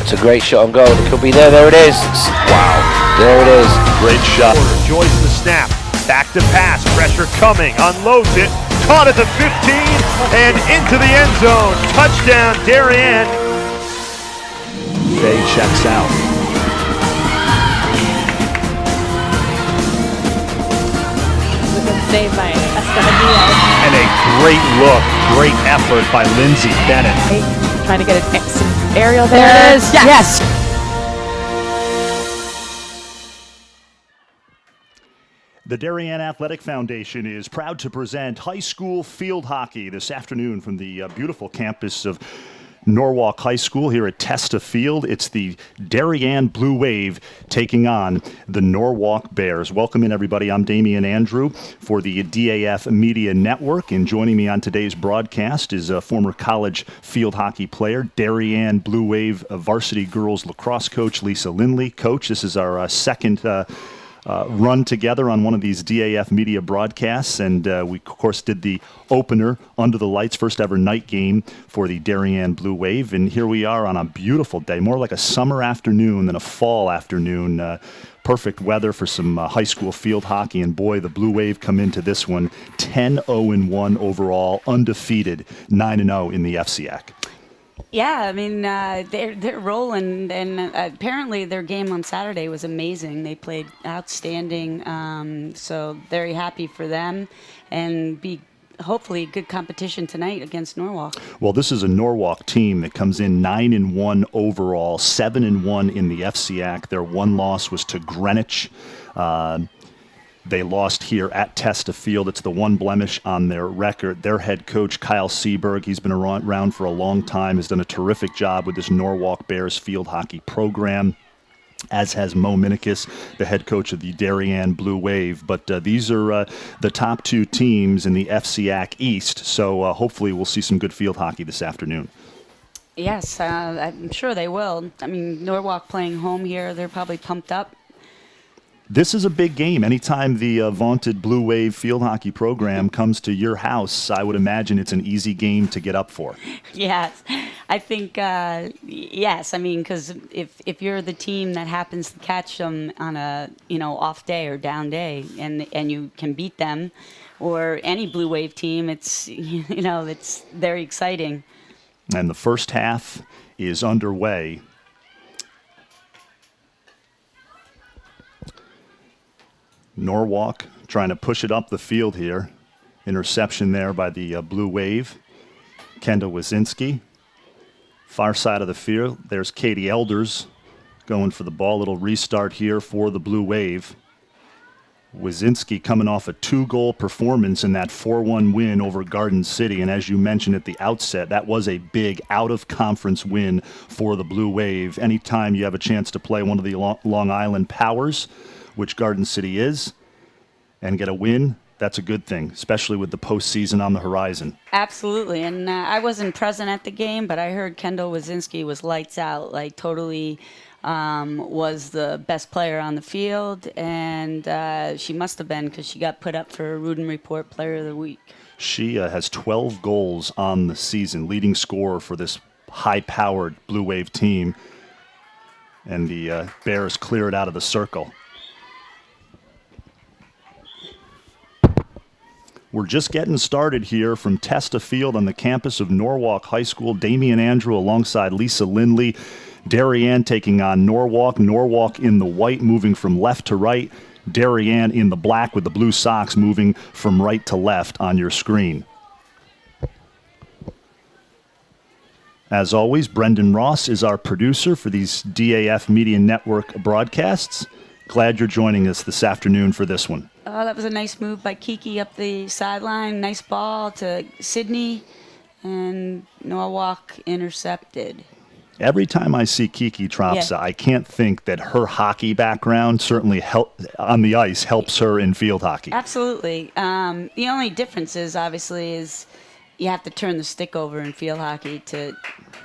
It's a great shot on goal. It could be there. There it is. Wow. There it is. Great shot. Enjoys the snap. Back to pass. Pressure coming. Unloads it. Caught at the 15 and into the end zone. Touchdown, Darien. Bay checks out. Saved by Testa Field. And a great look, great effort by Lindsay Bennett. Trying to get an aerial there. There it is. Yes. The Darien Athletic Foundation is proud to present high school field hockey this afternoon from the beautiful campus of Norwalk High School here at Testa Field. It's the Darien Blue Wave taking on the Norwalk Bears. Welcome in, everybody. I'm Damian Andrew for the DAF Media Network, and joining me on today's broadcast is a former college field hockey player, Darien Blue Wave varsity girls lacrosse coach Lisa Lindley. Coach, this is our second run together on one of these DAF media broadcasts, and we of course did the opener under the lights, first ever night game for the Darien Blue Wave, and here we are on a beautiful day, more like a summer afternoon than a fall afternoon. Perfect weather for some high school field hockey, and boy, the Blue Wave come into this one 10-0-1 overall, undefeated, 9-0 in the FCIAC. Yeah, I mean, they're rolling, and apparently their game on Saturday was amazing. They played outstanding, so very happy for them, and be hopefully good competition tonight against Norwalk. Well, this is a Norwalk team that comes in 9-1 overall, 7-1 in the FCIAC. Their one loss was to Greenwich. They lost here at Testa Field. It's the one blemish on their record. Their head coach, Kyle Seberg, he's been around for a long time, has done a terrific job with this Norwalk Bears field hockey program, as has Mo Minikis, the head coach of the Darien Blue Wave. But these are the top two teams in the FCIAC East, so hopefully we'll see some good field hockey this afternoon. Yes, I'm sure they will. I mean, Norwalk playing home here, they're probably pumped up. This is a big game. Anytime the vaunted Blue Wave field hockey program comes to your house, I would imagine it's an easy game to get up for. Yes, I think, yes. I mean, because if you're the team that happens to catch them on a, off day or down day, and you can beat them, or any Blue Wave team, it's, it's very exciting. And the first half is underway. Norwalk trying to push it up the field here. Interception there by the Blue Wave. Kendall Wazinski. Far side of the field, there's Katie Elders going for the ball. Little restart here for the Blue Wave. Wazinski coming off a 2-goal performance in that 4-1 win over Garden City. And as you mentioned at the outset, that was a big out-of-conference win for the Blue Wave. Anytime you have a chance to play one of the Long Island Powers, which Garden City is, and get a win, that's a good thing, especially with the postseason on the horizon. Absolutely, and I wasn't present at the game, but I heard Kendall Wazinski was lights out, like totally was the best player on the field, and she must have been because she got put up for Rudin Report Player of the Week. She has 12 goals on the season, leading scorer for this high-powered Blue Wave team, and the Bears clear it out of the circle. We're just getting started here from Testa Field on the campus of Norwalk High School. Damian Andrew alongside Lisa Lindley. Darien taking on Norwalk. Norwalk in the white, moving from left to right. Darien in the black with the blue socks moving from right to left on your screen. As always, Brendan Ross is our producer for these DAF Media Network broadcasts. Glad you're joining us this afternoon for this one. Oh, that was a nice move by Kiki up the sideline. Nice ball to Sydney, and Norwalk intercepted. Every time I see Kiki Tropsa, I can't think that her hockey background certainly on the ice helps her in field hockey. Absolutely. The only difference is obviously is you have to turn the stick over in field hockey to,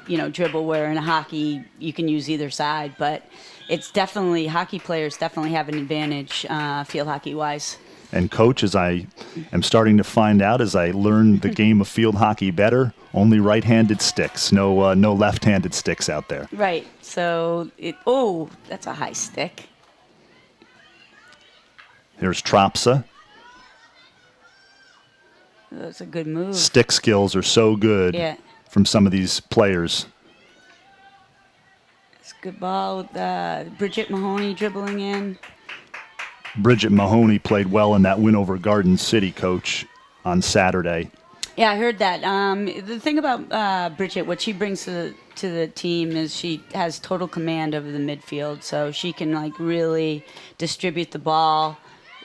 dribble, where in hockey you can use either side, but it's definitely, hockey players definitely have an advantage field hockey-wise. And coach, as I am starting to find out as I learn the game of field hockey better, only right-handed sticks, no left-handed sticks out there. Right. So that's a high stick. Here's Tropsa. That's a good move. Stick skills are so good from some of these players. It's a good ball with Bridget Mahoney dribbling in. Bridget Mahoney played well in that win over Garden City, coach, on Saturday. Yeah, I heard that. The thing about Bridget, what she brings to the team is she has total command over the midfield, so she can like really distribute the ball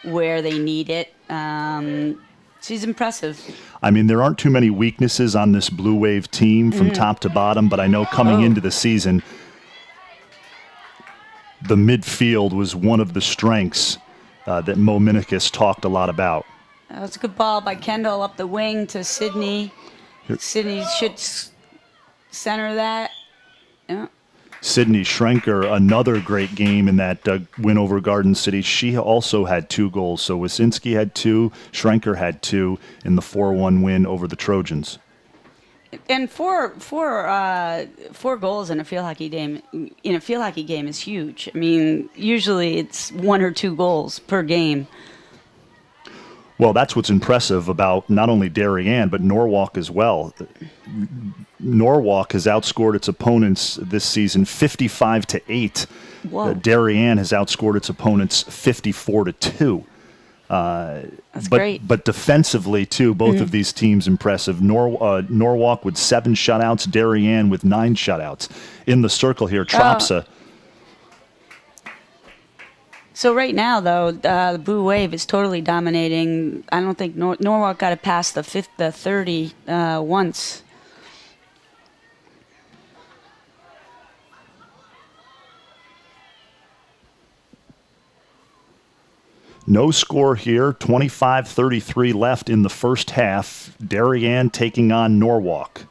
where they need it. She's impressive. I mean, there aren't too many weaknesses on this Blue Wave team from top to bottom, but I know coming into the season, the midfield was one of the strengths that Mo Minikis talked a lot about. That was a good ball by Kendall up the wing to Sydney. Sydney should center that. Yeah. Sydney Schrenker, another great game in that win over Garden City. She also had 2 goals. So Wasinski had 2, Schrenker had 2 in the 4-1 win over the Trojans. And four goals in a field hockey game is huge. I mean, usually it's 1 or 2 goals per game. Well, that's what's impressive about not only Darien, but Norwalk as well. Norwalk has outscored its opponents this season 55-8. Whoa. Darien has outscored its opponents 54-2. That's great. But defensively, too, both of these teams impressive. Norwalk with 7 shutouts, Darien with 9 shutouts. In the circle here, Tropsa. So right now, though, the Blue Wave is totally dominating. I don't think Norwalk got it past the 30 once. No score here, 25-33 left in the first half. Darien taking on Norwalk.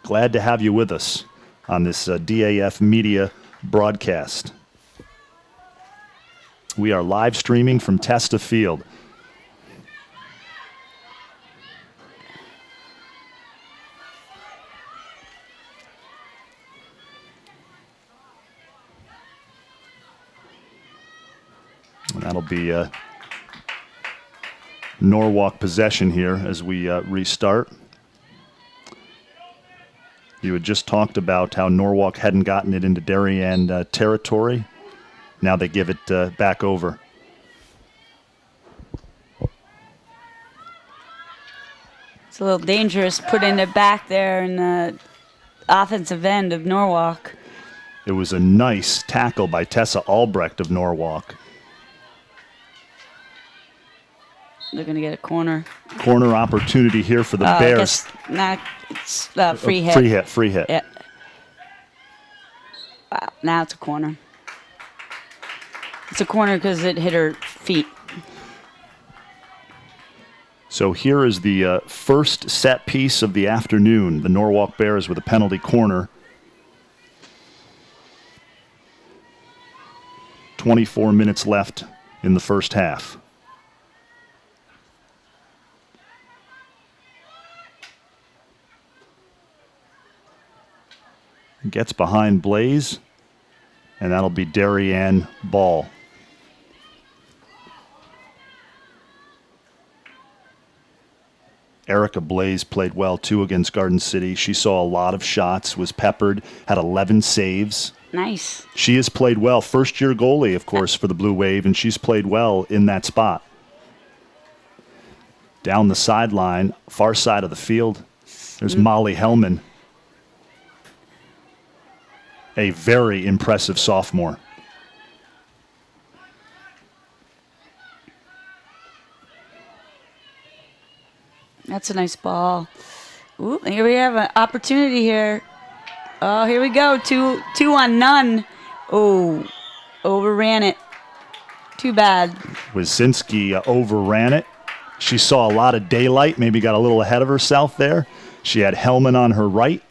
Glad to have you with us on this DAF Media broadcast. We are live streaming from Testa Field. And that'll be Norwalk possession here as we restart. You had just talked about how Norwalk hadn't gotten it into Darien territory. Now they give it back over. It's a little dangerous putting it back there in the offensive end of Norwalk. It was a nice tackle by Tessa Albrecht of Norwalk. They're going to get a corner. Corner opportunity here for the Bears. It's free hit. Free hit. Yeah. Wow, now it's a corner. It's a corner because it hit her feet. So here is the first set piece of the afternoon. The Norwalk Bears with a penalty corner. 24 minutes left in the first half. Gets behind Blaze, and that'll be Darien ball. Erica Blaze played well, too, against Garden City. She saw a lot of shots, was peppered, had 11 saves. Nice. She has played well. First-year goalie, of course, for the Blue Wave, and she's played well in that spot. Down the sideline, far side of the field, there's Molly Hellman. A very impressive sophomore. That's a nice ball. Ooh, here we have an opportunity here. Oh, here we go. Two on none. Oh, overran it. Too bad. Wasinski overran it. She saw a lot of daylight, maybe got a little ahead of herself there. She had Hellman on her right.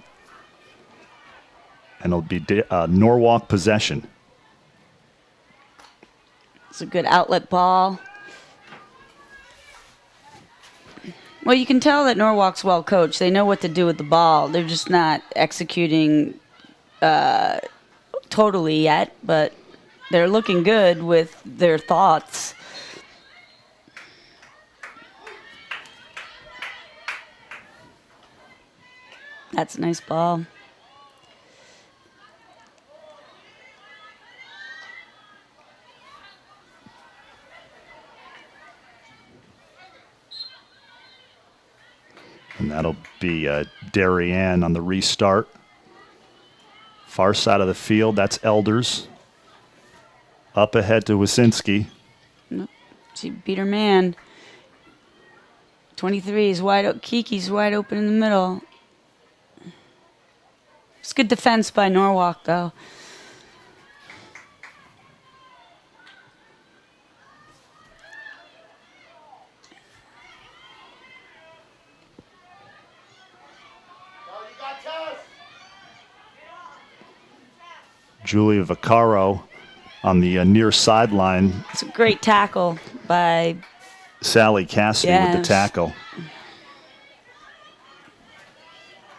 And it'll be Norwalk possession. It's a good outlet ball. Well, you can tell that Norwalk's well coached. They know what to do with the ball. They're just not executing totally yet, but they're looking good with their thoughts. That's a nice ball. And that'll be Darien on the restart. Far side of the field, that's Elders. Up ahead to Wysinski. Nope. She beat her man. 23 is wide open. Kiki's wide open in the middle. It's good defense by Norwalk, though. Julia Vaccaro on the near sideline. It's a great tackle by Sally Cassidy with the Yes. tackle.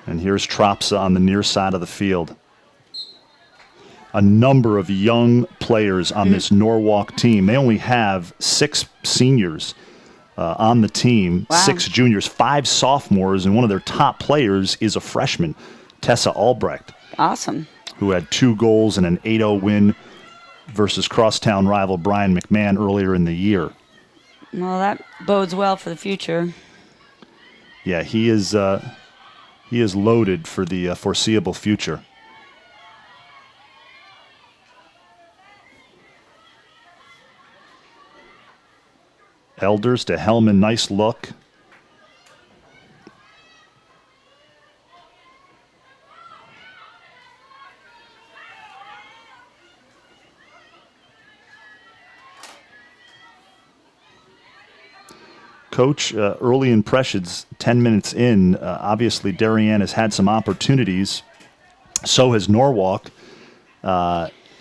And here's Tropsa on the near side of the field. A number of young players on this Norwalk team. They only have 6 seniors on the team, Wow. 6 juniors, 5 sophomores, and one of their top players is a freshman, Tessa Albrecht, awesome. who had 2 goals and an 8-0 win versus crosstown rival Brian McMahon earlier in the year. Well, that bodes well for the future. Yeah, he is loaded for the foreseeable future. Elders to Hellman, nice look. Coach, early impressions, 10 minutes in, obviously Darien has had some opportunities. So has Norwalk.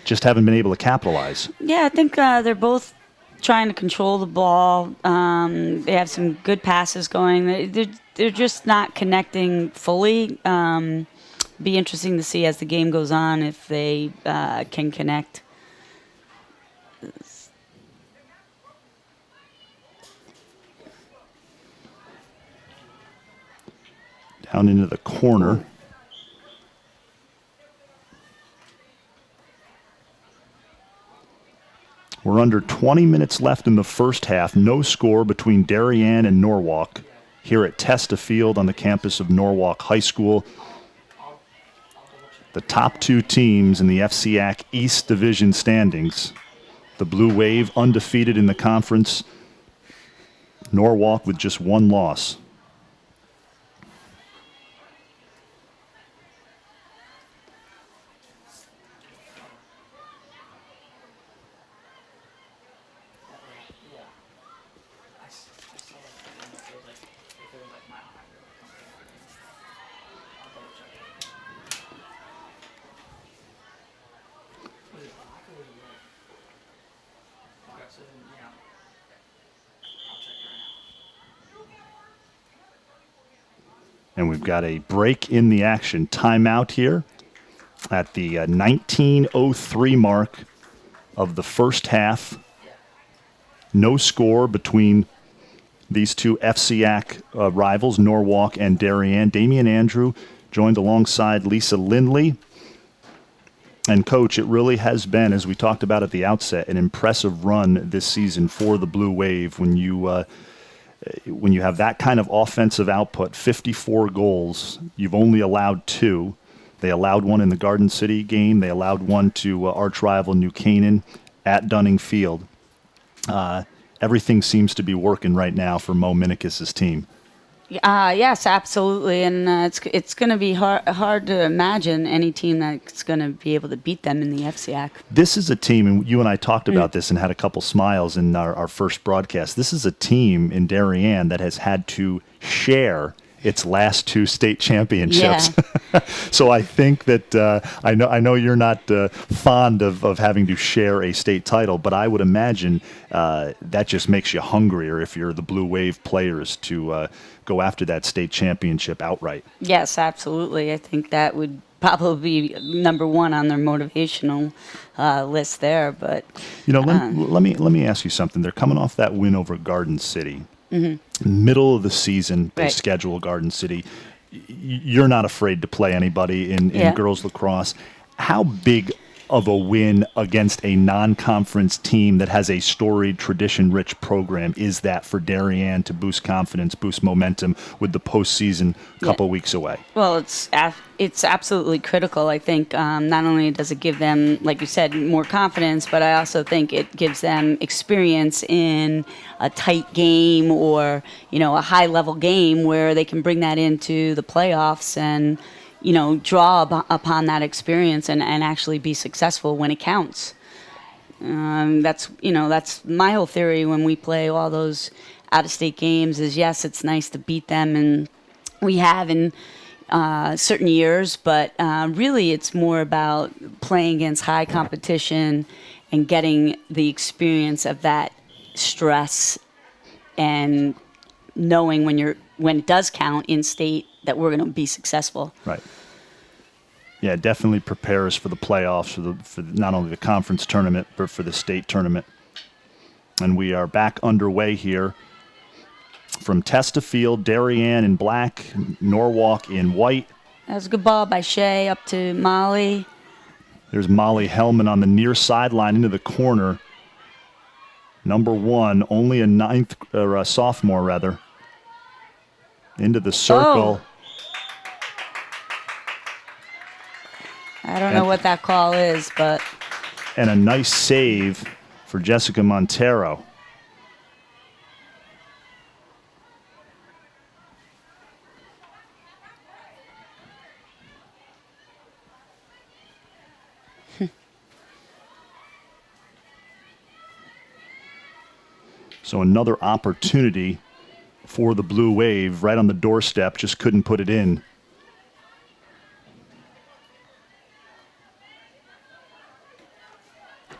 Just haven't been able to capitalize. Yeah, I think they're both trying to control the ball. They have some good passes going. They're just not connecting fully. Be interesting to see as the game goes on if they can connect. Down into the corner. We're under 20 minutes left in the first half. No score between Darien and Norwalk here at Testa Field on the campus of Norwalk High School. The top 2 teams in the FCIAC East Division standings. The Blue Wave undefeated in the conference. Norwalk with just 1 loss. And we've got a break in the action. Timeout here at the 19:03 mark of the first half. No score between these two FCIAC rivals, Norwalk and Darien. Damian Andrew joined alongside Lisa Lindley. And, Coach, it really has been, as we talked about at the outset, an impressive run this season for the Blue Wave when you have that kind of offensive output, 54 goals. You've only allowed 2. They allowed 1 in the Garden City game. They allowed 1 to arch rival New Canaan at Dunning Field. Everything seems to be working right now for Mo Minikis' team. Yes, absolutely, and it's going to be hard to imagine any team that's going to be able to beat them in the FCIAC. This is a team, and you and I talked about this and had a couple smiles in our first broadcast. This is a team in Darien that has had to share its last 2 state championships. Yeah. So I think that I know you're not fond of having to share a state title, but I would imagine that just makes you hungrier if you're the Blue Wave players to go after that state championship outright. Yes, absolutely. I think that would probably be number one on their motivational list there. But let me ask you something. They're coming off that win over Garden City. Middle of the season, they Right. schedule Garden City. You're not afraid to play anybody in Yeah. girls lacrosse. How big of a win against a non-conference team that has a storied, tradition-rich program is that for Darien to boost confidence, boost momentum with the postseason couple weeks away? Well, it's absolutely critical. I think not only does it give them, like you said, more confidence, but I also think it gives them experience in a tight game or a high-level game where they can bring that into the playoffs and draw upon that experience and actually be successful when it counts. That's my whole theory when we play all those out-of-state games is, yes, it's nice to beat them, and we have in certain years, but really it's more about playing against high competition and getting the experience of that stress and knowing when it does count in state that we're going to be successful. Right. Yeah, definitely prepare us for the playoffs, for not only the conference tournament, but for the state tournament. And we are back underway here from Testa Field, Darien in black, Norwalk in white. That was a good ball by Shea up to Molly. There's Molly Hellman on the near sideline into the corner. Number 1, only a sophomore rather. Into the circle. Oh. I don't know what that call is, but And a nice save for Jessica Montero. So another opportunity for the Blue Wave right on the doorstep, just couldn't put it in.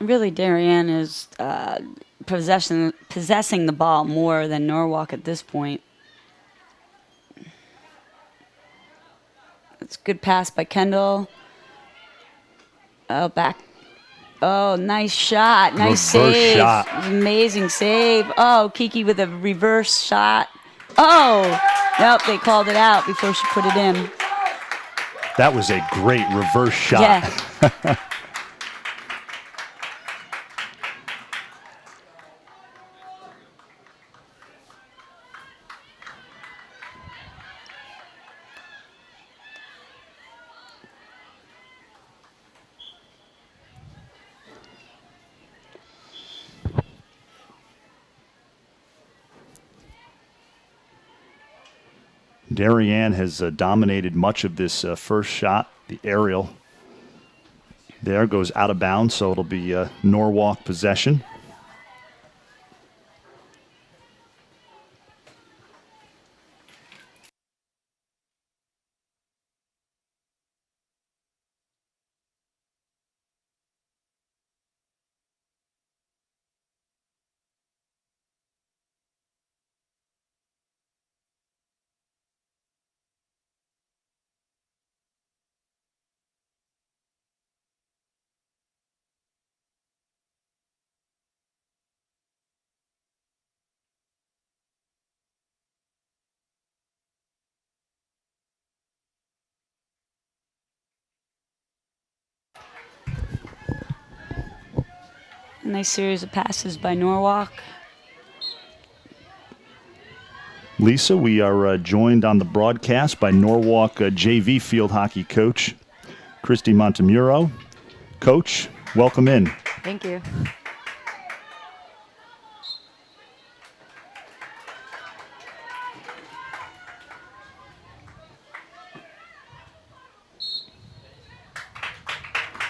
really Darien is possessing the ball more than Norwalk at this point. It's a good pass by Kendall. Oh, back. Oh, nice shot. Nice Reverse save. shot. Amazing save. Oh, Kiki with a reverse shot. Oh, nope, they called it out before she put it in. That was a great reverse shot. Yeah. Darien has dominated much of this first shot, the aerial. There goes out of bounds, so it'll be Norwalk possession. Nice series of passes by Norwalk. Lisa, we are joined on the broadcast by Norwalk JV field hockey coach Christy Montemuro. Coach, welcome in. Thank you.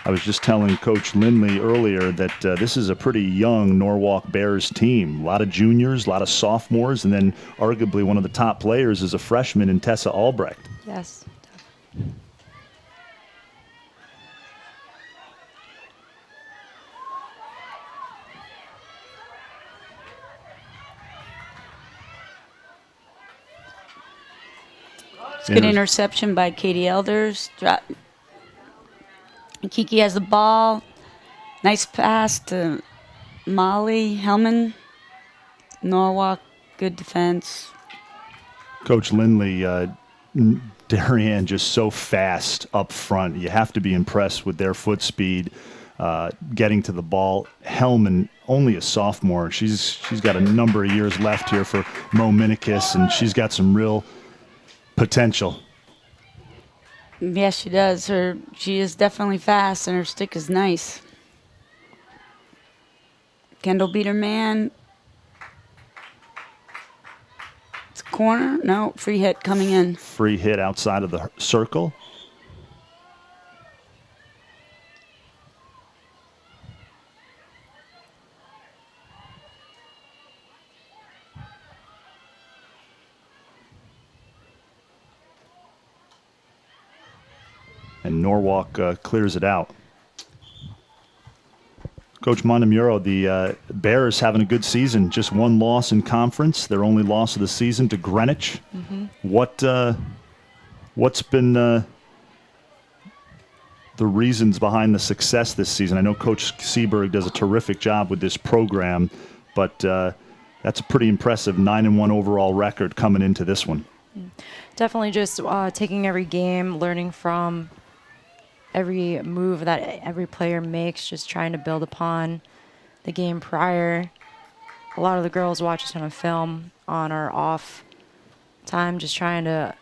I was just telling Coach Lindley earlier that this is a pretty young Norwalk Bears team. A lot of juniors, a lot of sophomores, and then arguably one of the top players is a freshman in Tessa Albrecht. Yes. Good interception by Katie Elders. Kiki has the ball. Nice pass to Molly Hellman. Norwalk, good defense. Coach Lindley, Darien just so fast up front. You have to be impressed with their foot speed, getting to the ball. Hellman, only a sophomore. She's got a number of years left here for Mo Minikis, and she's got some real potential. Yes, she does. She is definitely fast, and her stick is nice. Kendall beat her man. It's a corner. No, free hit coming in. Free hit outside of the circle. And Norwalk clears it out. Coach Montemuro, the Bears having a good season. Just one loss in conference. Their only loss of the season to Greenwich. Mm-hmm. What's been the reasons behind the success this season? I know Coach Seberg does a terrific job with this program, but that's a pretty impressive 9-1 overall record coming into this one. Definitely just taking every game, learning from every move that every player makes, just trying to build upon the game prior. A lot of the girls watch a ton of film on our off time, just trying to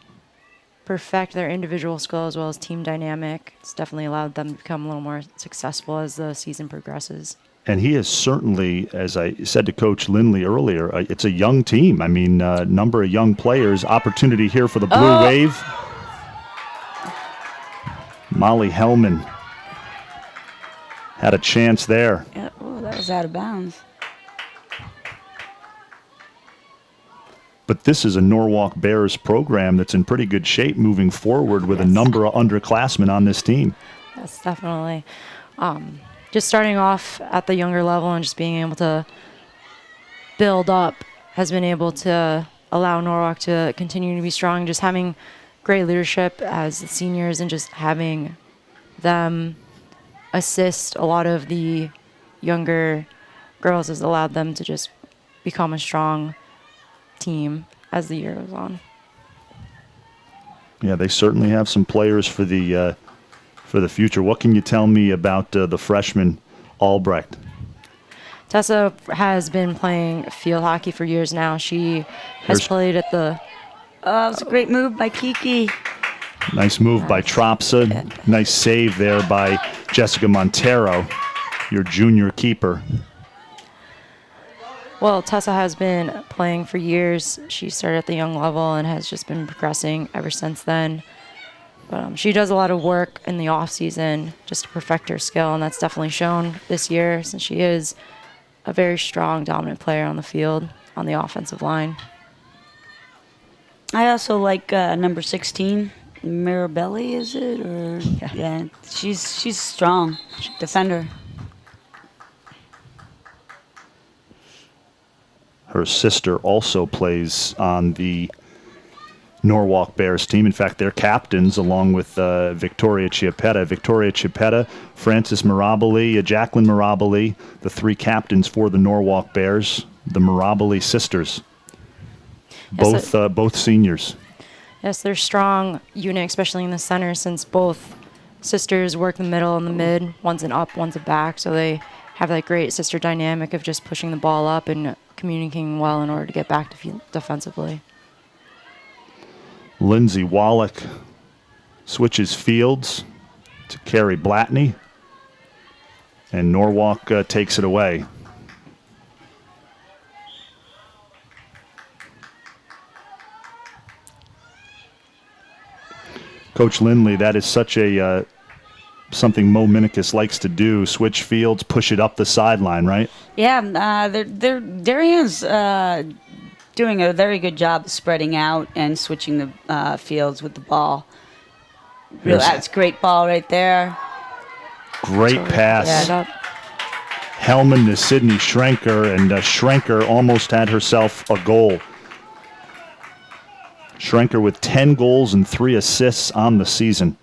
perfect their individual skill as well as team dynamic. It's definitely allowed them to become a little more successful as the season progresses. And he is certainly, as I said to Coach Lindley earlier, it's a young team. I mean, number of young players. Opportunity here for the Blue Wave. Molly Hellman had a chance there. Yeah, that was out of bounds. But this is a Norwalk Bears program that's in pretty good shape moving forward with a number of underclassmen on this team. Yes, definitely. Just starting off at the younger level and just being able to build up has been able to allow Norwalk to continue to be strong. Just having great leadership as the seniors and just having them assist a lot of the younger girls has allowed them to just become a strong team as the year goes on. Yeah, they certainly have some players for the future. What can you tell me about the freshman Albrecht? Tessa has been playing field hockey for years now. She has played at the... Oh, it was a great move by Kiki. Nice move by Tropsa. Nice save there by Jessica Montero, your junior keeper. Well, Tessa has been playing for years. She started at the young level and has just been progressing ever since then. But she does a lot of work in the off season just to perfect her skill, and that's definitely shown this year since she is a very strong, dominant player on the field, on the offensive line. I also like number 16, Mirabelli, is it? Or yeah, she's strong defender. Her sister also plays on the Norwalk Bears team. In fact, they're captains along with Victoria Chiappetta. Victoria Chiappetta, Frances Mirabili, Jacqueline Mirabili, the three captains for the Norwalk Bears, the Mirabili sisters. Yes, Both seniors. Yes, they're a strong unit, especially in the center, since both sisters work the middle and the mid. One's an up, one's a back, so they have that great sister dynamic of just pushing the ball up and communicating well in order to get back defensively. Lindsay Wallach switches fields to Carrie Blatney, and Norwalk takes it away. Coach Lindley, that is such a something Mo Minikis likes to do, switch fields, push it up the sideline, right? Yeah, Darien's doing a very good job of spreading out and switching the fields with the ball. Really, that's a great ball right there. Great pass. Yeah. Hellman to Sydney Schrenker, and Schrenker almost had herself a goal. Schrenker with 10 goals and 3 assists on the season.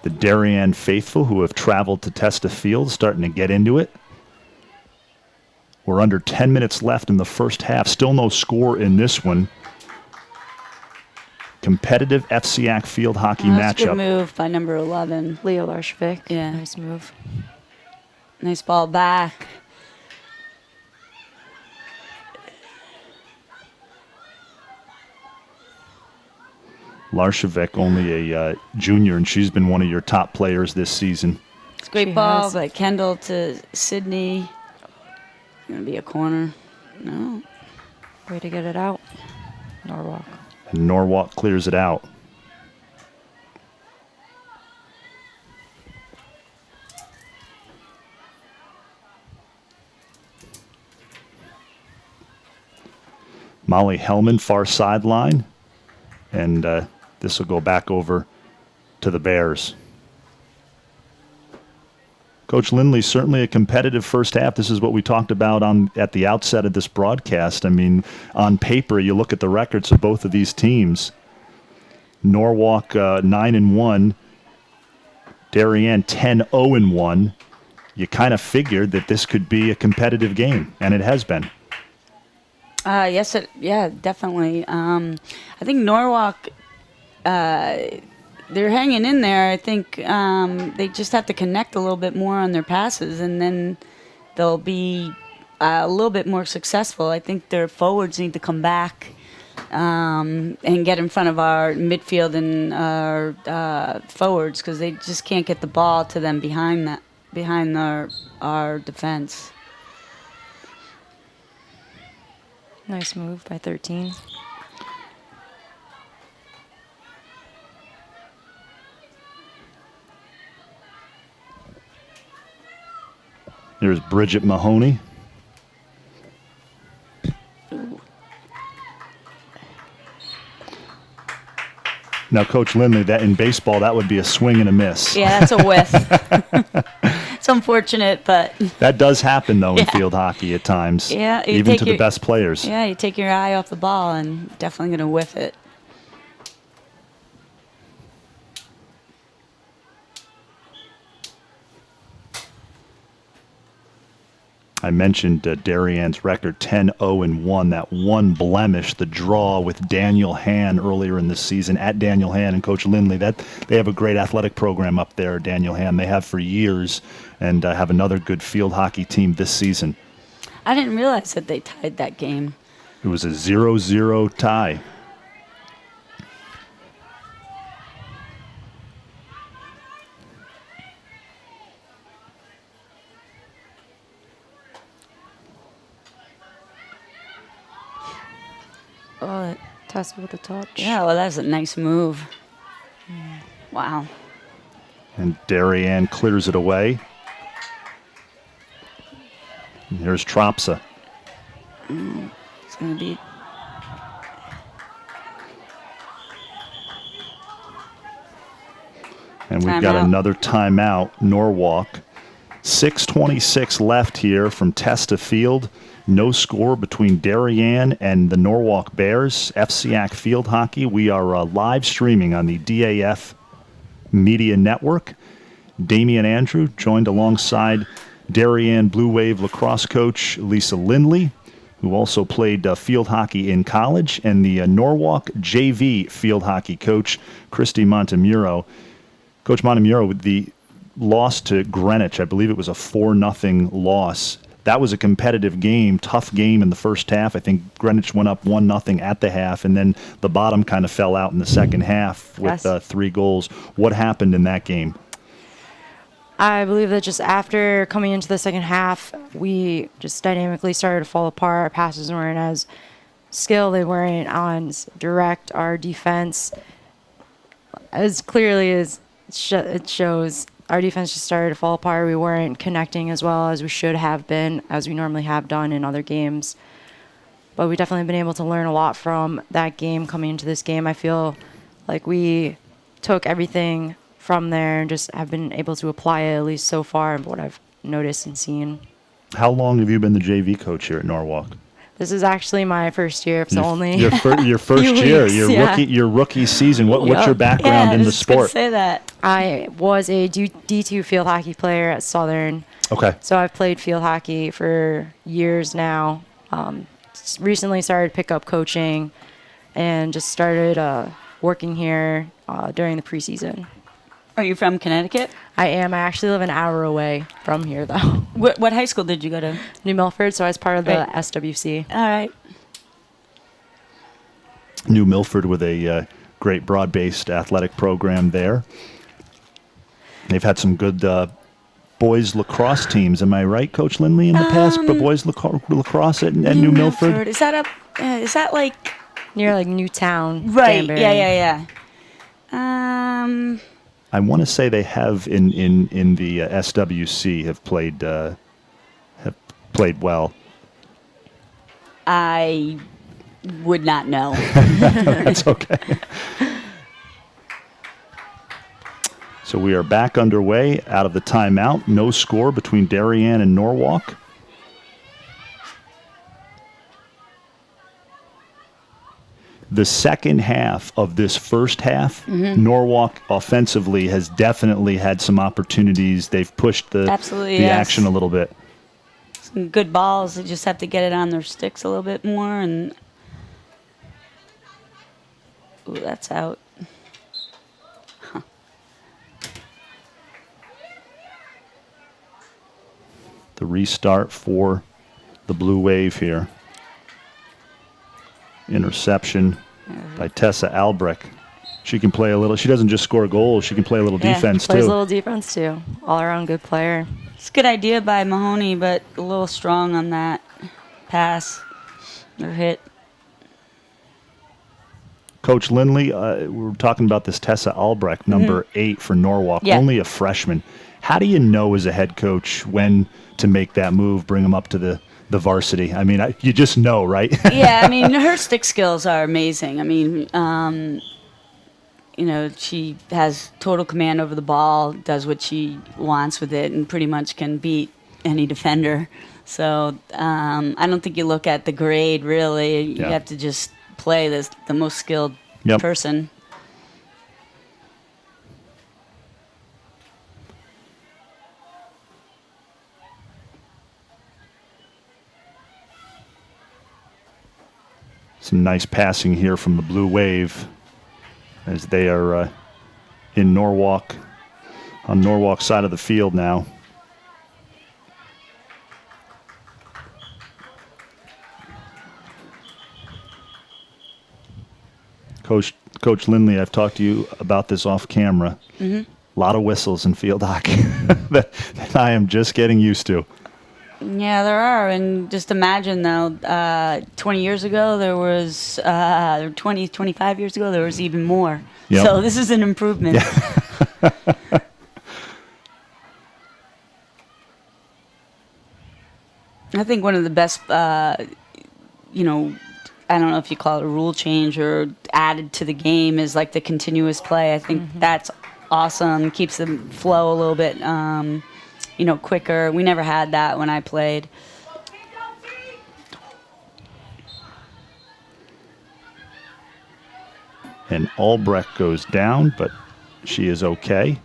The Darien faithful who have traveled to Testa Field starting to get into it. We're under 10 minutes left in the first half. Still no score in this one. Competitive FCIAC field hockey That's a good matchup. move by number 11. Leo Larshvik. Yeah. Nice move. Nice ball back. Larshevek, only a junior, and she's been one of your top players this season. It's a great She ball has. by Kendall to Sydney. Gonna be a corner. No. Way to get it out. Norwalk. And Norwalk clears it out. Molly Hellman, far sideline. And this will go back over to the Bears. Coach Lindley, certainly a competitive first half. This is what we talked about at the outset of this broadcast. I mean, on paper, you look at the records of both of these teams. Norwalk 9-1, Darien 10-0-1. You kind of figured that this could be a competitive game, and it has been. Yes, definitely. I think Norwalk, they're hanging in there. I think they just have to connect a little bit more on their passes, and then they'll be a little bit more successful. I think their forwards need to come back and get in front of our midfield and our forwards, because they just can't get the ball to them behind our defense. Nice move by 13. There's Bridget Mahoney. Now, Coach Lindley, that in baseball, that would be a swing and a miss. Yeah, that's a whiff. It's unfortunate, but That does happen, though, in field hockey at times. Yeah, you even take to the your- best players. yeah, you take your eye off the ball and definitely going to whiff it. I mentioned Darien's record 10-0-1, that one blemish, the draw with Daniel Han earlier in the season at Daniel Han and Coach Lindley. That they have a great athletic program up there, Daniel Han. They have for years, and have another good field hockey team this season. I didn't realize that they tied that game. It was a 0-0 tie. Oh, Testa with a touch. Yeah, well, that's a nice move. Wow. And Darien clears it away. And here's Tropsa. It's going to be... And we've got Timeout. another timeout, Norwalk. 6:26 left here from Testa Field. No score between Darien and the Norwalk Bears. FCIAC Field Hockey. We are live streaming on the DAF Media Network. Damian Andrew joined alongside Darien Blue Wave lacrosse coach Lisa Lindley, who also played field hockey in college, and the Norwalk JV field hockey coach Christy Montemuro. Coach Montemuro, with the loss to Greenwich, I believe it was a 4-0 loss. that was a competitive game, tough game in the first half. I think Greenwich went up 1-0 at the half, and then the bottom kind of fell out in the second half with 3 goals. What happened in that game? I believe that just after coming into the second half, we just dynamically started to fall apart. Our passes weren't as skilled. They weren't on direct. Our defense, as clearly as it shows, our defense just started to fall apart. We weren't connecting as well as we should have been, as we normally have done in other games. But we've definitely been able to learn a lot from that game coming into this game. I feel like we took everything from there and just have been able to apply it, at least so far, what I've noticed and seen. How long have you been the JV coach here at Norwalk? This is actually my first year. It's only your first year, weeks, your rookie season. What's your background in the sport? Say that. I was a D2 field hockey player at Southern. Okay. So I've played field hockey for years now. Recently started pickup coaching and just started working here during the preseason. Are you from Connecticut? I am. I actually live an hour away from here, though. What high school did you go to? New Milford, so I was part of the Right. SWC. All right. New Milford with a great broad-based athletic program there. They've had some good boys lacrosse teams. Am I right, Coach Lindley, in the past? But boys lacrosse at New Milford? Is that up? Is that like Near like Newtown. right? Danbury. Yeah. I want to say they have in the SWC have played well. I would not know. That's okay. So we are back underway out of the timeout. No score between Darien and Norwalk. The second half of this first half, Norwalk offensively has definitely had some opportunities. They've pushed the action a little bit. Some good balls. They just have to get it on their sticks a little bit more. And ooh, that's out. Huh. The restart for the Blue Wave here. Interception by Tessa Albrecht. She can play a little. She doesn't just score goals. She can play a little defense Plays too. a little defense too. All around good player. It's a good idea by Mahoney, but a little strong on that pass or hit. Coach Lindley, we were talking about this Tessa Albrecht, number 8 for Norwalk, only a freshman. How do you know as a head coach when to make that move, bring them up to the varsity? I mean, you just know, right? Yeah, I mean, her stick skills are amazing. I mean, she has total command over the ball, does what she wants with it, and pretty much can beat any defender. So I don't think you look at the grade, really. You have to just play the most skilled person. Some nice passing here from the Blue Wave as they are in Norwalk, on Norwalk's side of the field now. Coach Lindley, I've talked to you about this off camera. A lot of whistles in field hockey that I am just getting used to. Yeah, there are. And just imagine, though, 20 years ago, there was, 25 years ago, there was even more. Yep. So this is an improvement. I think one of the best, I don't know if you call it a rule change or added to the game is like the continuous play. I think that's awesome. Keeps the flow a little bit quicker. We never had that when I played. And Albrecht goes down, but she is okay.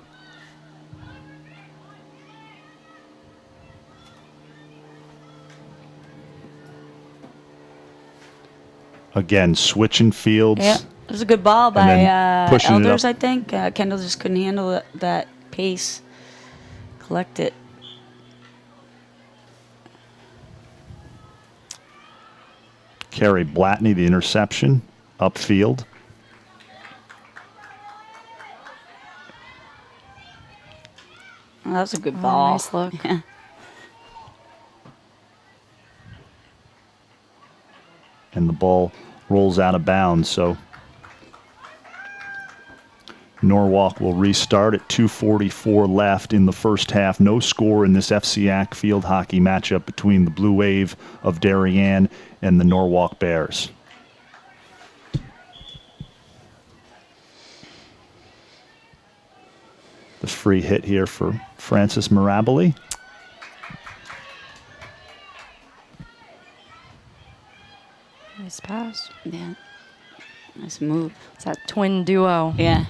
Again, switching fields. Yeah, it was a good ball by pushing it Elders, up. I think. Kendall just couldn't handle that pace. Collect it. Carrie Blatney, the interception, upfield. Well, that was a good ball. Nice look. Yeah. And the ball rolls out of bounds. So Norwalk will restart at 2:44 left in the first half. No score in this FCIAC field hockey matchup between the Blue Wave of Darien and the Norwalk Bears. The free hit here for Francis Mirabile. Nice pass. Yeah. Nice move. It's that twin duo. Yeah.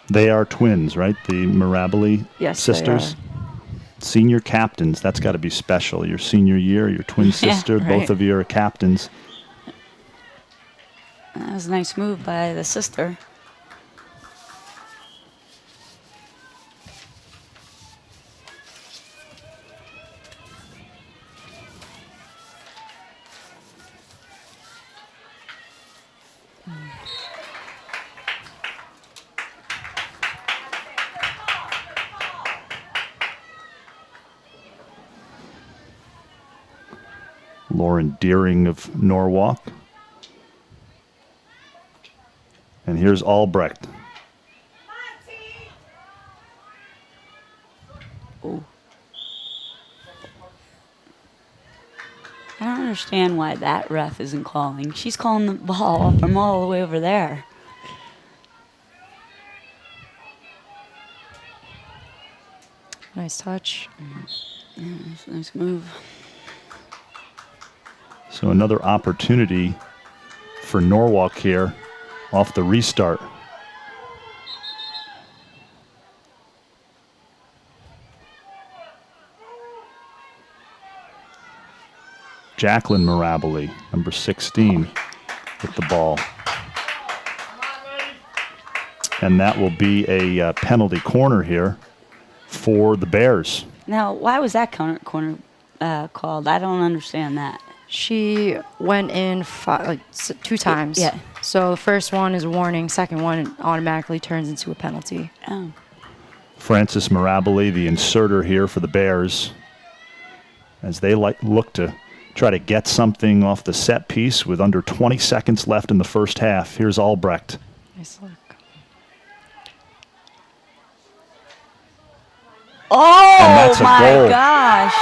They are twins, right? The Mirabile Yes, they sisters. are. Senior captains. That's got to be special. Your senior year, your twin Yeah, sister, right. both of you are captains. That was a nice move by the sister. Lauren Deering of Norwalk. And here's Albrecht. Ooh. I don't understand why that ref isn't calling. She's calling the ball from all the way over there. Nice touch. Yeah, that's a nice move. So another opportunity for Norwalk here off the restart. Jacqueline Mirabile, number 16, with the ball. And that will be a penalty corner here for the Bears. Now, why was that corner called? I don't understand that. She went in 2 times. Yeah. So the first one is a warning. Second one automatically turns into a penalty. Oh. Francis Mirabile, the inserter here for the Bears, as they look to try to get something off the set piece with under 20 seconds left in the first half. Here's Albrecht. Nice look. Oh, that's a my goal. gosh.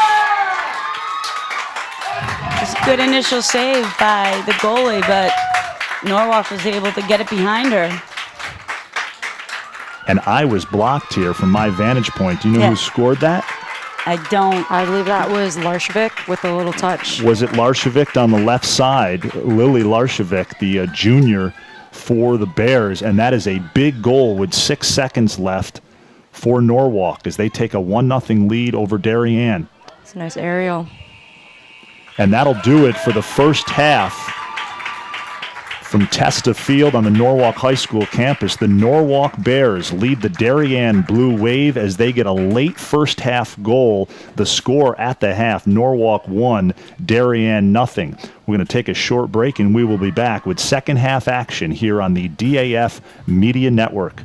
It's a good initial save by the goalie, but Norwalk was able to get it behind her. And I was blocked here from my vantage point. Do you know Yeah. who scored that? I don't. I believe that was Larshevik with a little touch. Was it Larshevik on the left side? Lily Larshevik, the junior for the Bears. And that is a big goal with 6 seconds left for Norwalk as they take a 1-0 lead over Darien. It's a nice aerial. And that'll do it for the first half from Testa Field on the Norwalk High School campus. The Norwalk Bears lead the Darien Blue Wave as they get a late first half goal. The score at the half, Norwalk 1, Darien 0. We're going to take a short break and we will be back with second half action here on the DAF Media Network.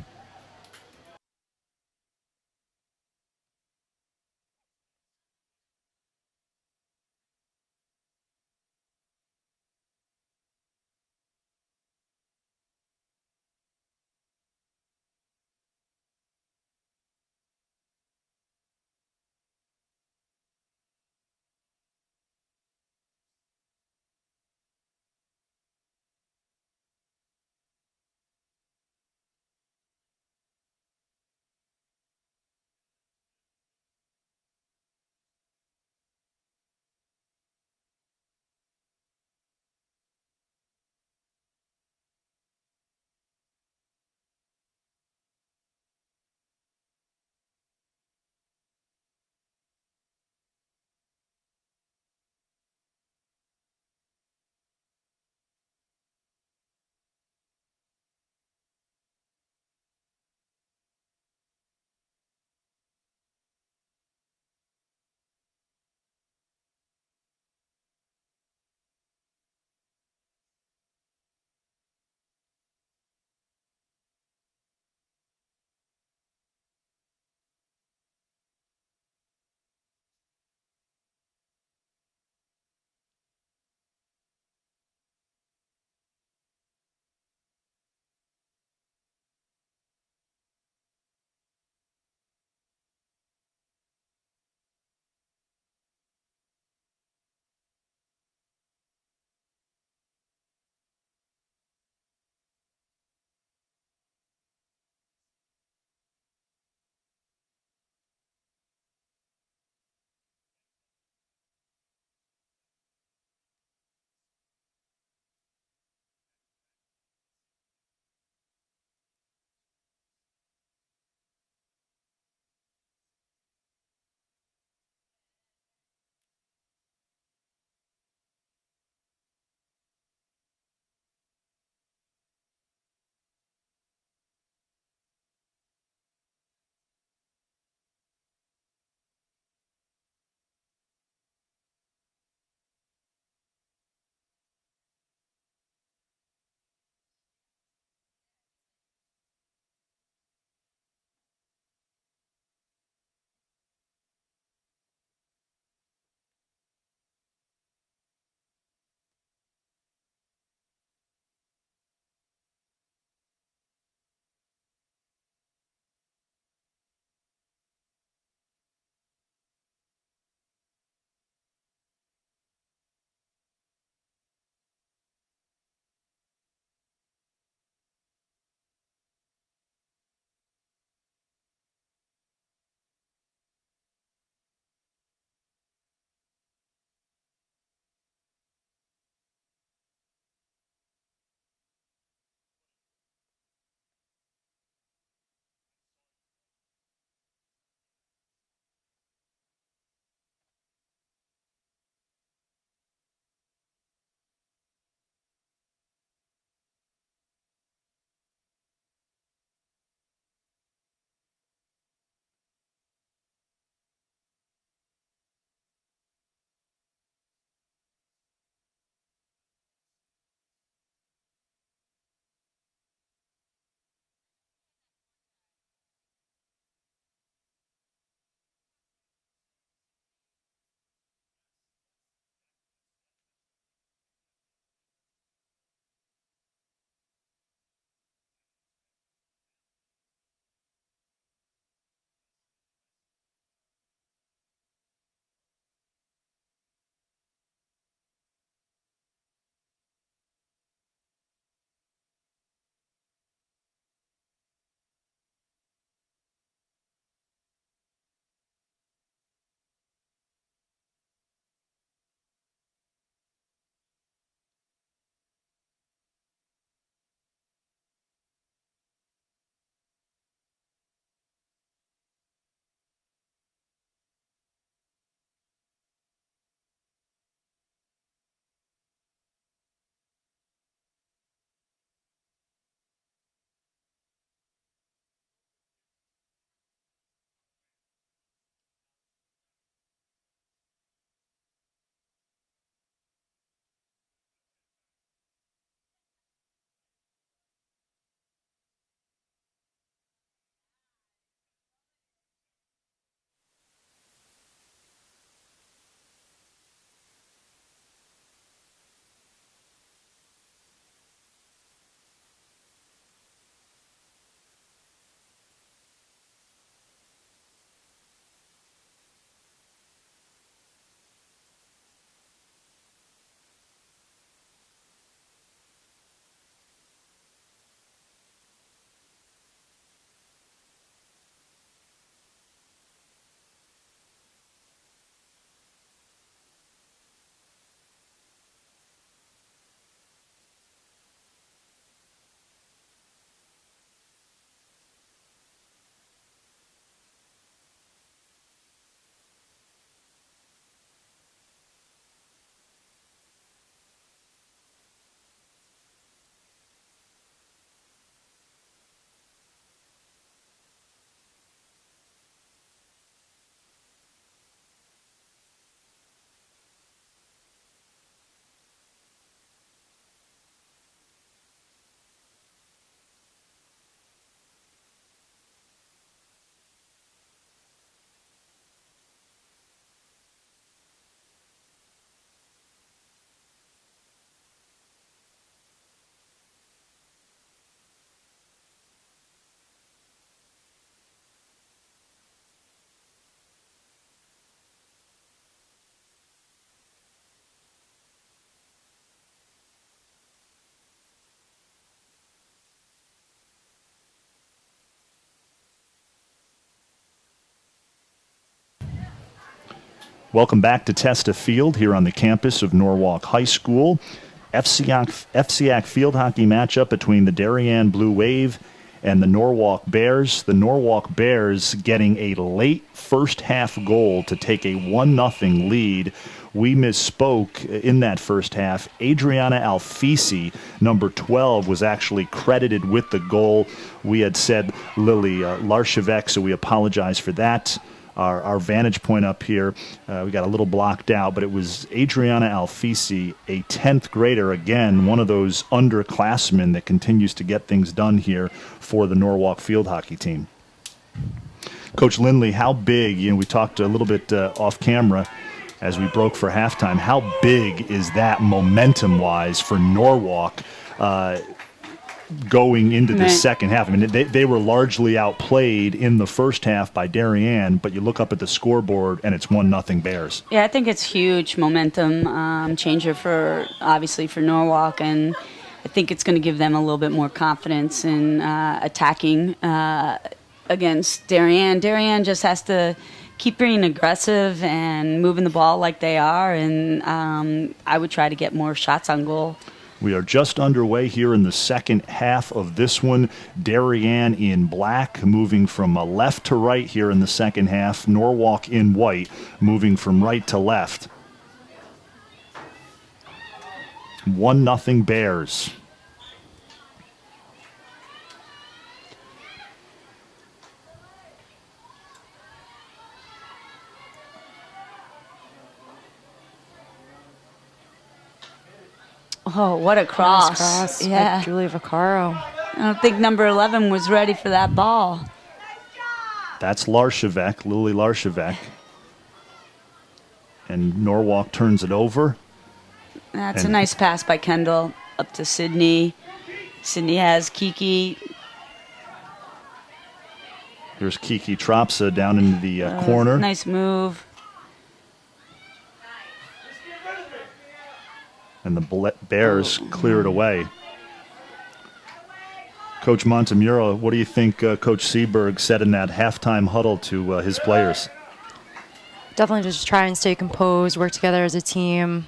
Welcome back to Testa Field here on the campus of Norwalk High School. FCIAC field hockey matchup between the Darien Blue Wave and the Norwalk Bears. The Norwalk Bears getting a late first half goal to take a 1-0 lead. We misspoke in that first half. Adriana Alfisi, number 12, was actually credited with the goal. We had said Lily Larshevek, so we apologize for that. Our vantage point up here, we got a little blocked out, but it was Adriana Alfisi, a 10th grader, again, one of those underclassmen that continues to get things done here for the Norwalk field hockey team. Coach Lindley, how big, we talked a little bit off camera as we broke for halftime, how big is that momentum-wise for Norwalk going into the second half? I mean, they were largely outplayed in the first half by Darien, but you look up at the scoreboard and it's 1-0 Bears. Yeah, I think it's huge momentum changer obviously for Norwalk, and I think it's going to give them a little bit more confidence in attacking against Darien. Darien just has to keep being aggressive and moving the ball like they are, and I would try to get more shots on goal. We are just underway here in the second half of this one. Darien in black, moving from left to right here in the second half. Norwalk in white, moving from right to left. 1-0 Bears. Oh, what a cross. Cross Yeah. by Julie Vaccaro. I don't think number 11 was ready for that ball. That's Larshevek, Lily Larshevek. And Norwalk turns it over. That's a nice pass by Kendall up to Sydney. Sydney has Kiki. Here's Kiki Tropsa down into the corner. Nice move. And the Bears clear it away. Coach Montemuro, what do you think Coach Seberg said in that halftime huddle to his players? Definitely just try and stay composed, work together as a team.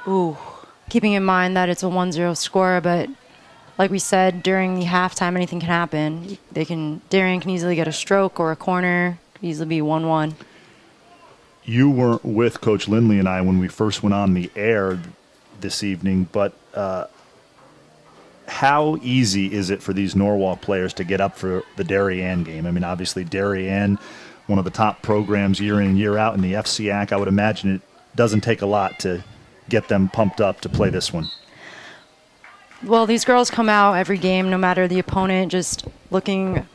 Ooh. Keeping in mind that it's a 1-0 score, but like we said, during the halftime, anything can happen. Darien can easily get a stroke or a corner, could easily be 1-1. You weren't with Coach Lindley and I when we first went on the air this evening, but how easy is it for these Norwalk players to get up for the Darien game? I mean, obviously Darien, one of the top programs year in and year out in the FCIAC. I would imagine it doesn't take a lot to get them pumped up to play this one. Well, these girls come out every game, no matter the opponent, just looking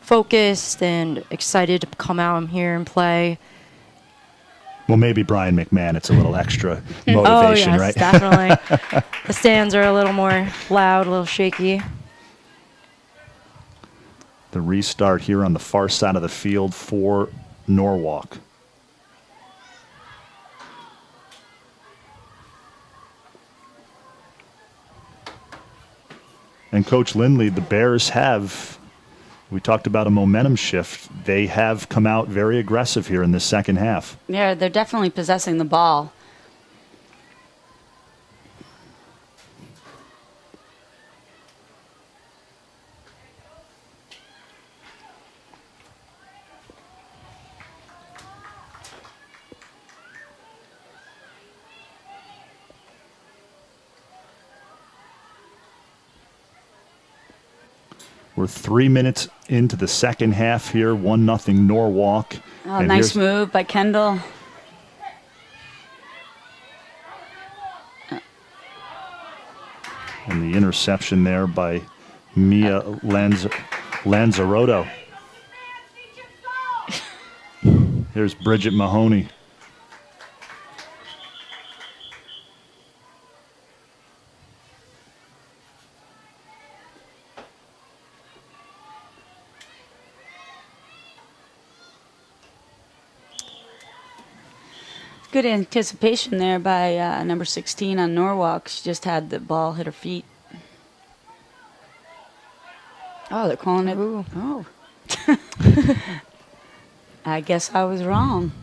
focused and excited to come out here and play. Well, maybe Brian McMahon, it's a little extra motivation, oh, yes, right? Definitely. The stands are a little more loud, a little shaky. The restart here on the far side of the field for Norwalk. And Coach Lindley, the Bears have, we talked about a momentum shift. They have come out very aggressive here in the second half. Yeah, they're definitely possessing the ball. We're 3 minutes into the second half here, 1-0 Norwalk. Oh, nice move by Kendall. And the interception there by Mia Lanzaroto. Here's Bridget Mahoney. Good anticipation there by number 16 on Norwalk. She just had the ball hit her feet. Oh, they're calling it. Ooh. Oh. I guess I was wrong.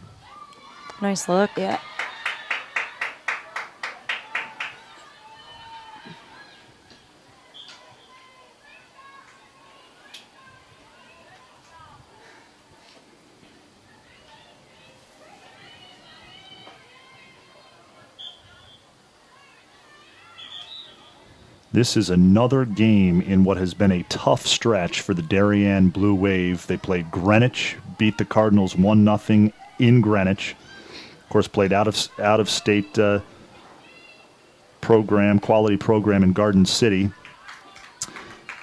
Nice look. Yeah. This is another game in what has been a tough stretch for the Darien Blue Wave. They played Greenwich, beat the Cardinals 1-0 in Greenwich. Of course, played out of state quality program in Garden City.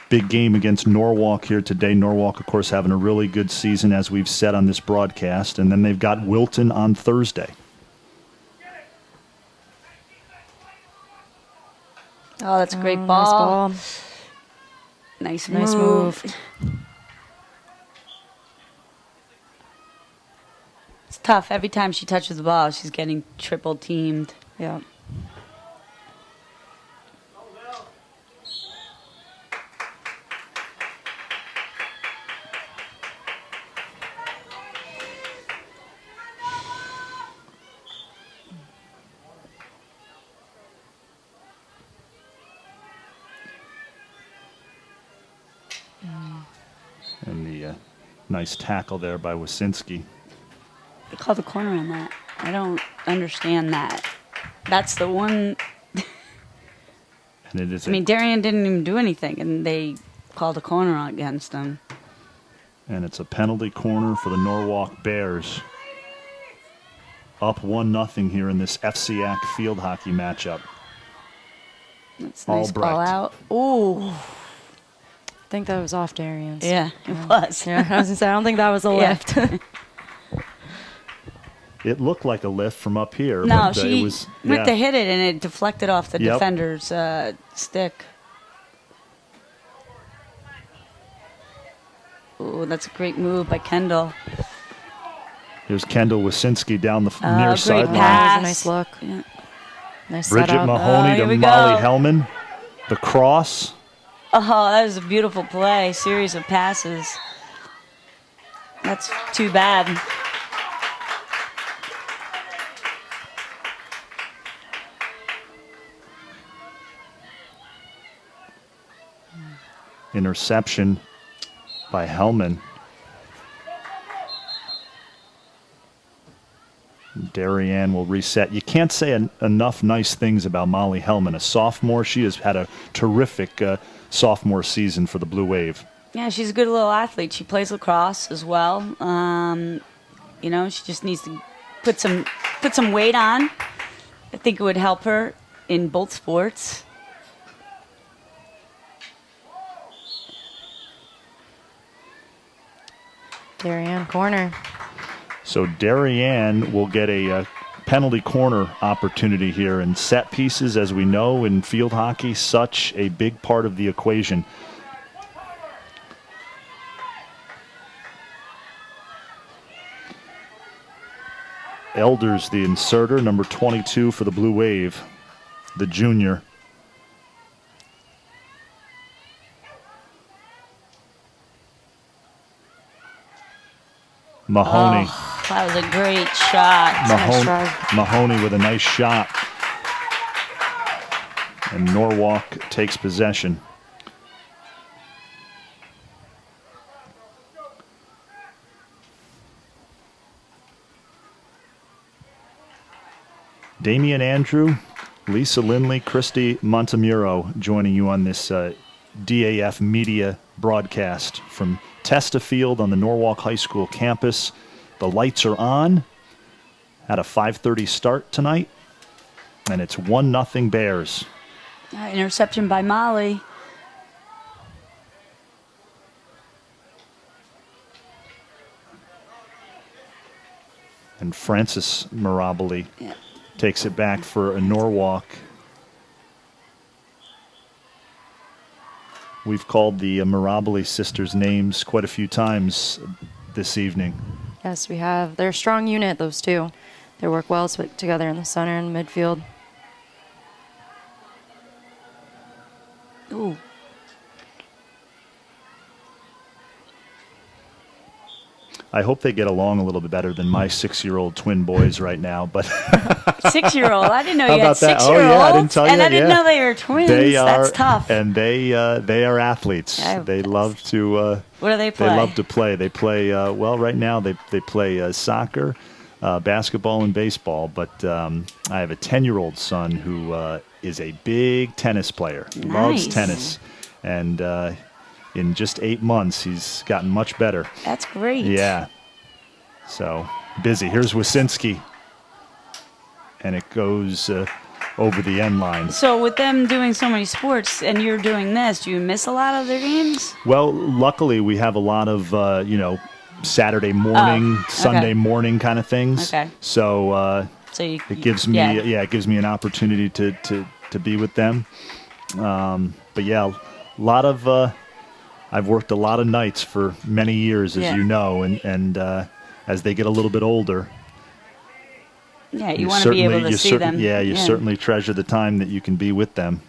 Big game against Norwalk here today. Norwalk, of course, having a really good season, as we've said on this broadcast. And then they've got Wilton on Thursday. Oh, that's a great ball. Nice Nice move. It's tough. Every time she touches the ball, she's getting triple teamed. Yeah. And the nice tackle there by Wasinski. They call the corner on that. I don't understand that. That's the one. And it is I mean, Darien didn't even do anything, and they called a corner against them. and it's a penalty corner for the Norwalk Bears. Up 1-0 here in this FCIAC field hockey matchup. That's a nice ball Albrecht. out. Ooh. I think that was off Darien's. Yeah, it was. Yeah, I was gonna say, I don't think that was a Yeah. lift. It looked like a lift from up here. No, but, she it was, went to hit it, and it deflected off the Yep. defender's stick. Ooh, that's a great move by Kendall. Here's Kendall Wasinski down the Oh, near great sideline. pass. That was a nice look. Yeah. Nice Bridget setup. Mahoney here to we Molly go. Hellman. The cross. Oh, that was a beautiful play. Series of passes. That's too bad. Interception by Hellman. Darien will reset. You can't say enough nice things about Molly Hellman, a sophomore. She has had a terrific sophomore season for the Blue Wave. Yeah, she's a good little athlete. She plays lacrosse as well. You know, she just needs to put some weight on. I think it would help her in both sports. Darien corner. So Darien will get a penalty corner opportunity here. And set pieces, as we know in field hockey, such a big part of the equation. Elders, the inserter, number 22 for the Blue Wave, the junior. Mahoney. Oh, that was a great shot. Nice try. Mahoney with a nice shot. And Norwalk takes possession. Damian Andrew, Lisa Lindley, Christy Montemuro joining you on this DAF media broadcast from Testa Field on the Norwalk High School campus. The lights are on at a 5:30 start tonight, and it's 1-0 Bears. Interception by Molly. And Francis Mirabili Yeah. takes it back for a Norwalk. We've called the Mirabili sisters' names quite a few times this evening. Yes, we have. They're a strong unit, those two. They work well together in the center and midfield. Ooh. I hope they get along a little bit better than my 6-year-old twin boys right now. But 6-year-old. I didn't know How you had about that? 6-year-olds. Oh, yeah, I didn't tell you And that, I didn't yeah. know they were twins. they are, That's tough. and they are athletes. Yeah, They love to. What do they play? They love to play. They play well right now. They play soccer, basketball, and baseball. But I have a 10-year-old son who is a big tennis player. Loves Nice. tennis, and in just 8 months, he's gotten much better. That's great. Yeah. So busy. Here's Wysinski, and it goes over the end line. So with them doing so many sports and you're doing this, do you miss a lot of their games? Well, luckily we have a lot of Saturday morning, Oh, okay. Sunday morning kind of things. Okay. So So you, it gives me it gives me an opportunity to be with them. But yeah, a lot of I've worked a lot of nights for many years, as Yeah. you know, and as they get a little bit older, Yeah, you want to be able to see them. Yeah, you certainly treasure the time that you can be with them.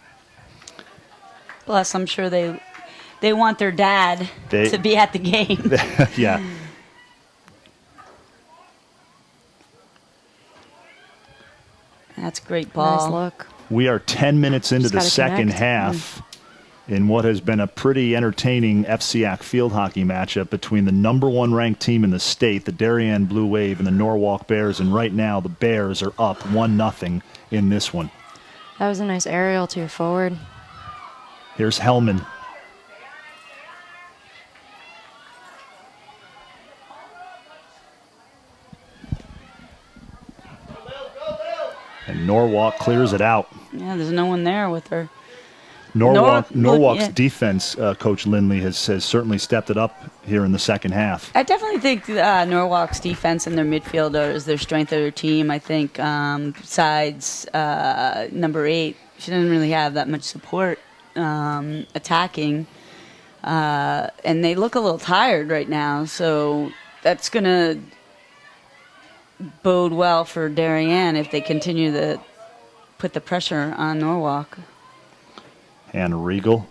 Plus, I'm sure they want their dad to be at the game. Yeah. That's a great ball. Nice look. We are 10 minutes into Just the gotta second connect. half in what has been a pretty entertaining FCIAC field hockey matchup between the #1 ranked team in the state, the Darien Blue Wave, and the Norwalk Bears. And right now, the Bears are up 1-0 in this one. That was a nice aerial to your forward. Here's Hellman. And Norwalk clears it out. Yeah, there's no one there with her. Norwalk's yeah. defense, Coach Lindley, has certainly stepped it up here in the second half. I definitely think Norwalk's defense and their midfield is their strength of their team. I think besides number 8, she doesn't really have that much support attacking. And they look a little tired right now, so that's going to bode well for Darien if they continue to put the pressure on Norwalk. Hannah Regal.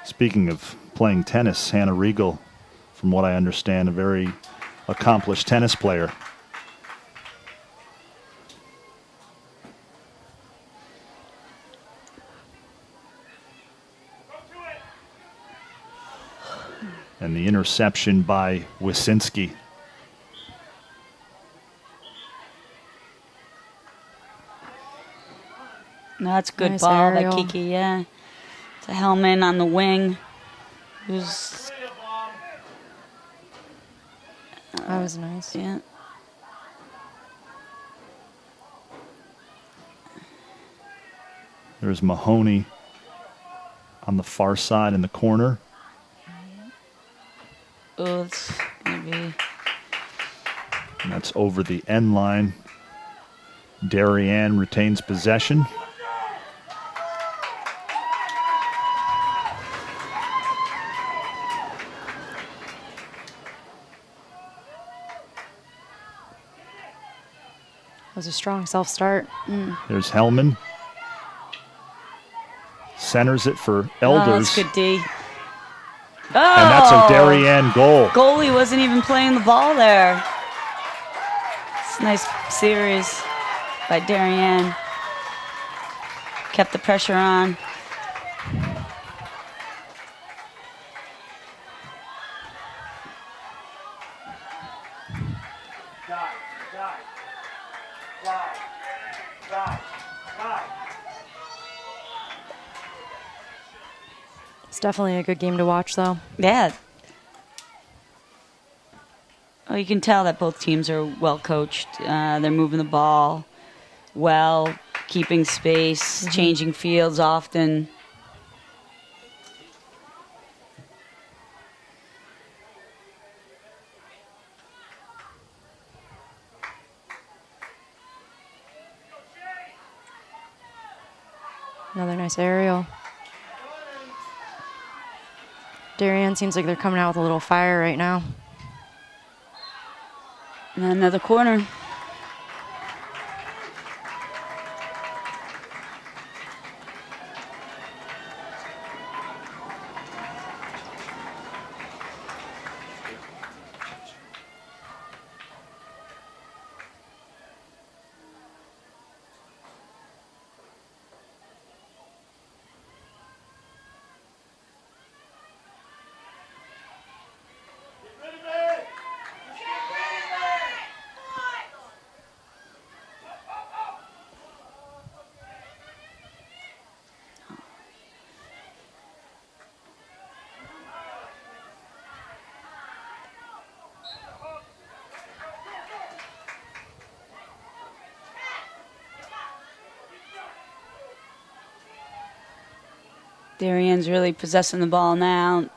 Speaking of playing tennis, Hannah Regal, from what I understand, a very accomplished tennis player. And the interception by Wysinski. No, that's a good Nice ball, aerial. that Kiki, yeah. It's a Hellman on the wing. Who's, That was nice. yeah. There's Mahoney on the far side in the corner. Oh, it's going to be... And that's over the end line. Darien retains possession. That was a strong self-start. There's Hellman. Centers it for Oh, Elders. that's good D. And that's a Darien goal. Goalie wasn't even playing the ball there. It's a nice series by Darien. Kept the pressure on. It's definitely a good game to watch, though. Yeah. Well, you can tell that both teams are well coached. They're moving the ball well, keeping space, changing fields often. Another nice aerial. Darien seems like they're coming out with a little fire right now. And another corner. Darienne's really possessing the ball now.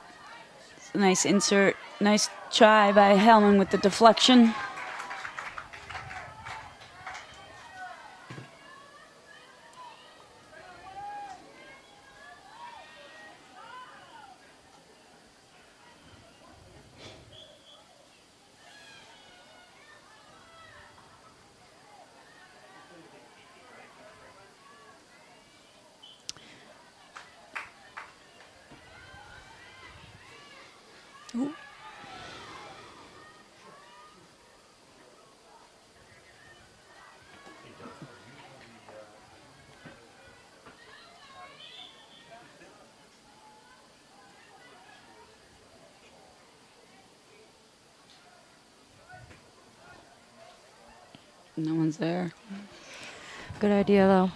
It's a nice insert. Nice try by Hellman with the deflection. No one's there. Good idea, though.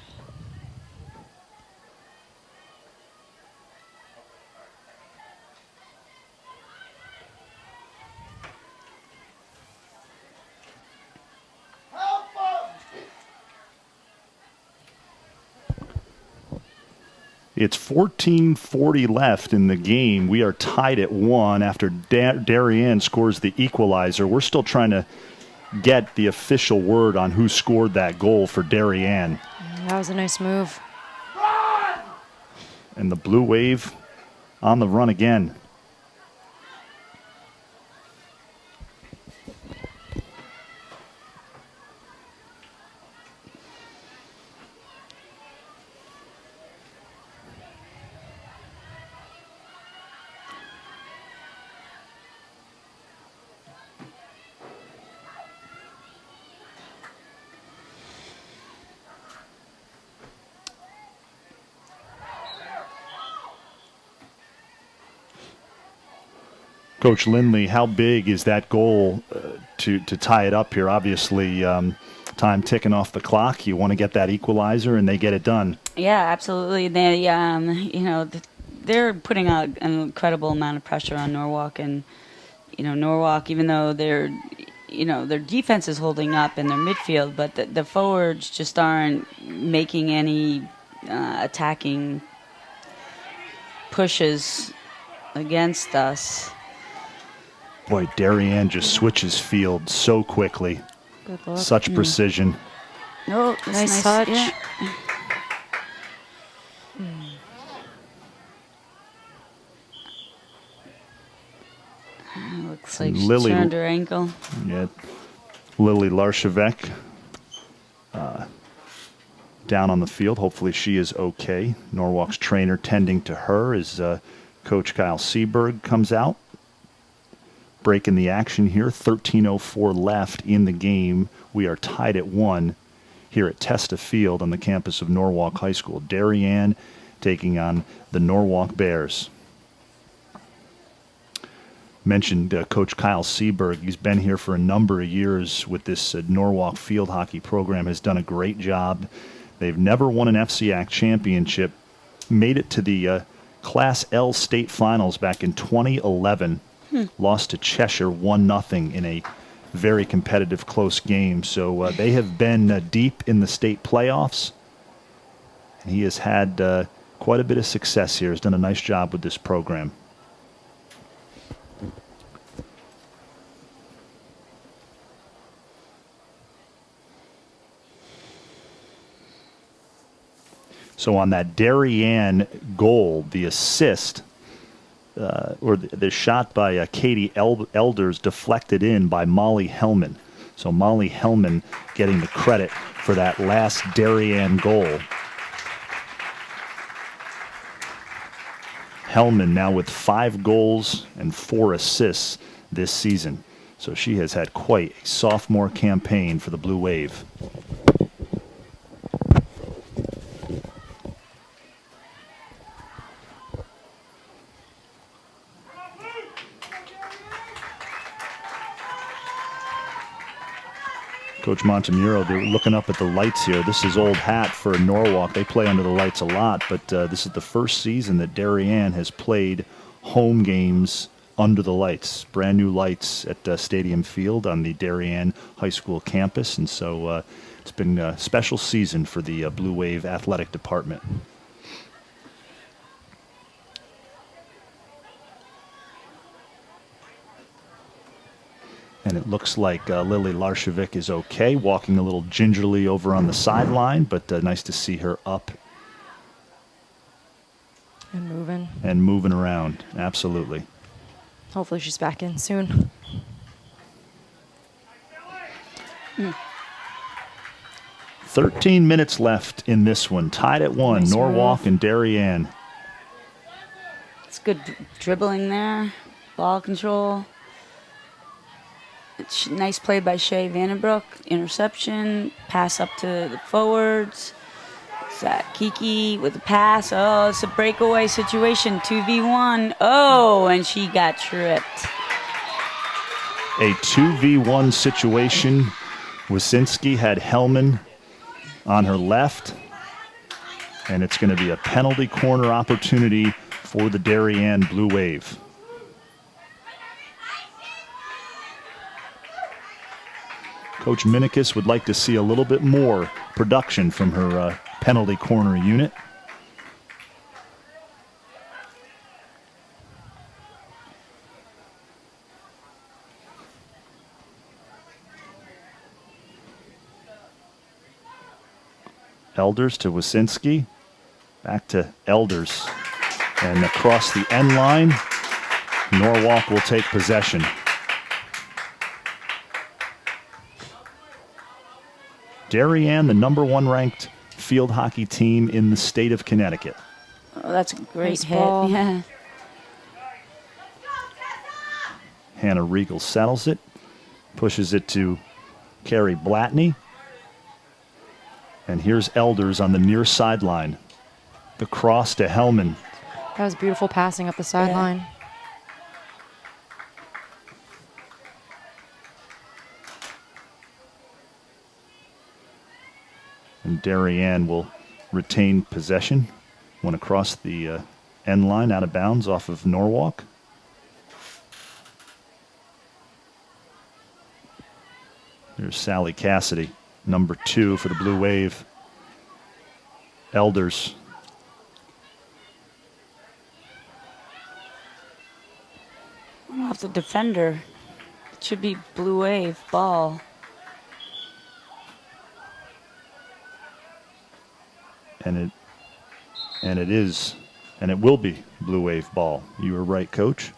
It's 14:40 left in the game. We are tied at 1 after Darien scores the equalizer. We're still trying to get the official word on who scored that goal for Darien. That was a nice move. And the Blue Wave on the run again. Coach Lindley, how big is that goal to tie it up here? Obviously, time ticking off the clock. You want to get that equalizer, and they get it done. Yeah, absolutely. They, they're putting an incredible amount of pressure on Norwalk, and Norwalk, even though their defense is holding up in their midfield, but the forwards just aren't making any attacking pushes against us. Boy, Darien just switches field so quickly. Good luck. Such precision. Oh, Nice touch. Yeah. Looks like she Lily- turned her ankle. Yeah, Lily Larchevek down on the field. Hopefully she is okay. Norwalk's trainer tending to her as Coach Kyle Seberg comes out. Breaking the action here. 13:04 left in the game. We are tied at 1 here at Testa Field on the campus of Norwalk High School. Darien taking on the Norwalk Bears. Mentioned Coach Kyle Seberg. He's been here for a number of years with this Norwalk field hockey program. Has done a great job. They've never won an FCIAC championship. Made it to the Class L state finals back in 2011. Lost to Cheshire 1-0 in a very competitive, close game. So they have been deep in the state playoffs. And he has had quite a bit of success here. Has done a nice job with this program. So on that Darien goal, the assist, or the shot by Katie Elders deflected in by Molly Hellman. So Molly Hellman getting the credit for that last Darien goal. Hellman now with 5 goals and 4 assists this season. So she has had quite a sophomore campaign for the Blue Wave. Coach Montemuro, they're looking up at the lights here. This is old hat for Norwalk. They play under the lights a lot, but this is the first season that Darien has played home games under the lights. Brand new lights at Stadium Field on the Darien High School campus, and so it's been a special season for the Blue Wave athletic department. And it looks like Lily Larshevik is okay, walking a little gingerly over on the sideline, but nice to see her up And moving. around. Absolutely. Hopefully she's back in soon. Mm. 13 minutes left in this one. Tied at 1, Nice Norwalk move. and Darien. It's good dribbling there, ball control. It's nice play by Shea Vandenbroek. Interception, pass up to the forwards. Zach Kiki with the pass. Oh, it's a breakaway situation. 2v1. Oh, and she got tripped. A 2v1 situation. Wasinski had Hellman on her left. And it's going to be a penalty corner opportunity for the Darien Blue Wave. Coach Minikis would like to see a little bit more production from her penalty corner unit. Elders to Wasinski. Back to Elders. And across the end line, Norwalk will take possession. Darien, the #1 ranked field hockey team in the state of Connecticut. Oh, that's a great Nice hit. ball. Yeah. Hannah Regal settles it, pushes it to Carrie Blatney. And here's Elders on the near sideline. The cross to Hellman. That was beautiful passing up the sideline. And Darien will retain possession. One across the end line, out of bounds off of Norwalk. There's Sally Cassidy, #2 for the Blue Wave. Elders. Off the defender. It should be Blue Wave ball. And it is, and it will be Blue Wave ball. You were right, Coach.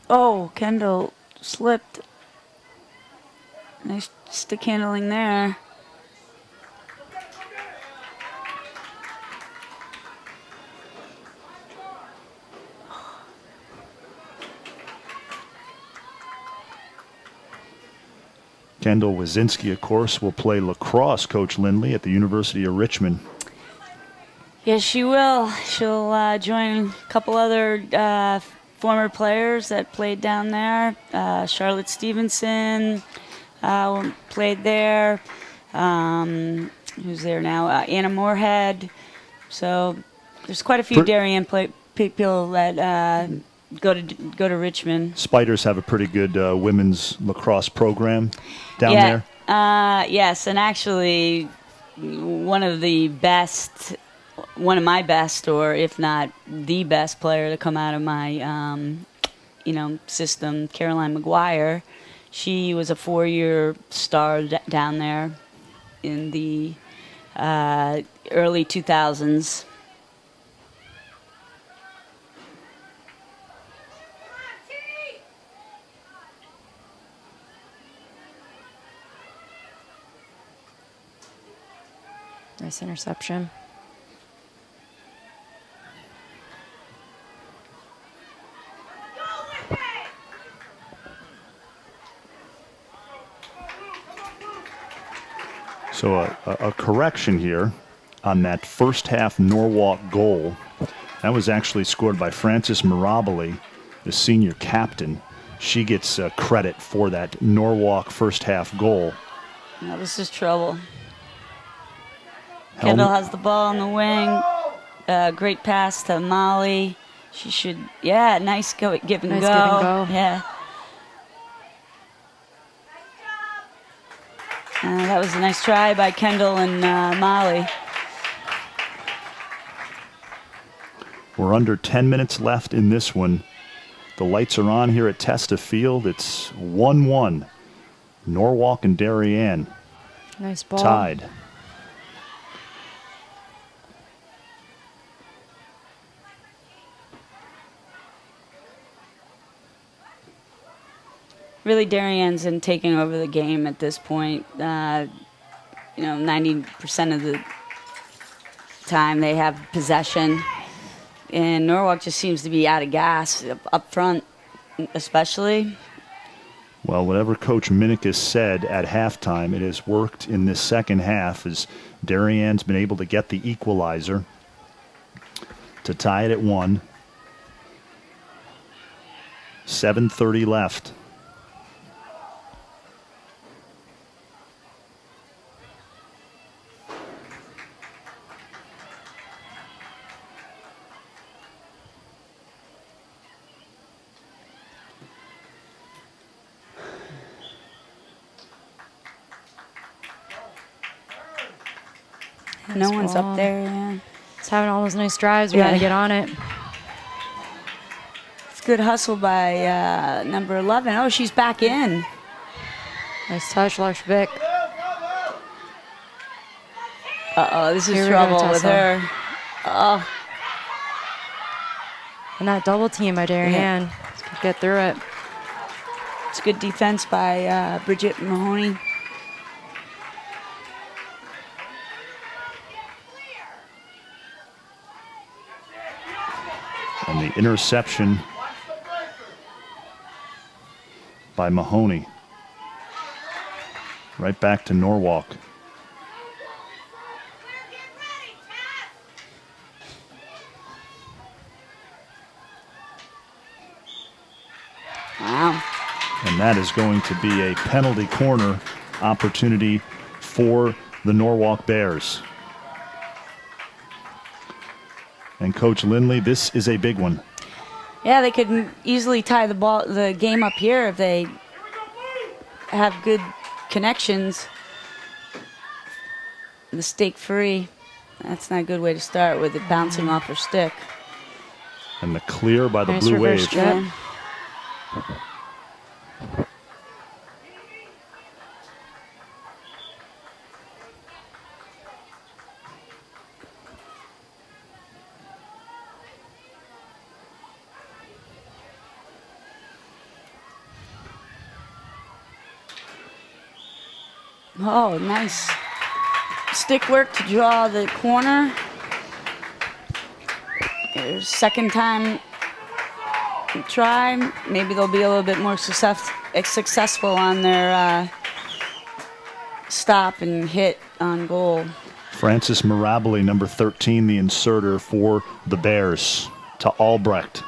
Oh, Kendall slipped. Nice stick handling there. Kendall Wazinski, of course, will play lacrosse, Coach Lindley, at the University of Richmond. Yes, she will. She'll join a couple other former players that played down there. Charlotte Stevenson played there. Who's there now? Anna Moorhead. So there's quite a few Darien people that go to Richmond. Spiders have a pretty good women's lacrosse program down there. Yes, and actually one of my best, or if not the best player to come out of my system, Caroline McGuire. She was a 4-year star down there in the early 2000s. Nice interception. So a correction here on that first half Norwalk goal. That was actually scored by Frances Mirabile, the senior captain. She gets credit for that Norwalk first half goal. Now this is trouble. Kendall has the ball on the wing. Great pass to Molly. She should, nice give and Nice go. give and go. Yeah. That was a nice try by Kendall and Molly. We're under 10 minutes left in this one. The lights are on here at Testa Field. It's 1-1. Norwalk and Darien Nice ball. tied. Really, Darien's in taking over the game at this point. 90% of the time they have possession. And Norwalk just seems to be out of gas up front, especially. Well, whatever Coach Minikis said at halftime, it has worked in this second half as Darien's been able to get the equalizer to tie it at 1. 7:30 left. No one's ball. up there, yeah. It's having all those nice drives. We got to get on it. It's good hustle by number 11. Oh, she's back in. Nice touch, Larshvik. Uh-oh, this is Here we go, trouble with Tessa. her. Oh, And that double team by Darien. Let's get through it. it's good defense by Bridget Mahoney. And the interception by Mahoney. Right back to Norwalk. Wow. And that is going to be a penalty corner opportunity for the Norwalk Bears. And Coach Lindley, this is a big one. Yeah, they could easily tie the game up here if they have good connections. Mistake-free. That's not a good way to start with it bouncing off her stick. And the clear by the Nice Blue reverse Wave. jab. Yeah. Oh, nice stick work to draw the corner. Here's second time try. Maybe they'll be a little bit more successful on their stop and hit on goal. Francis Mirabile, number 13, the inserter for the Bears, to Albrecht.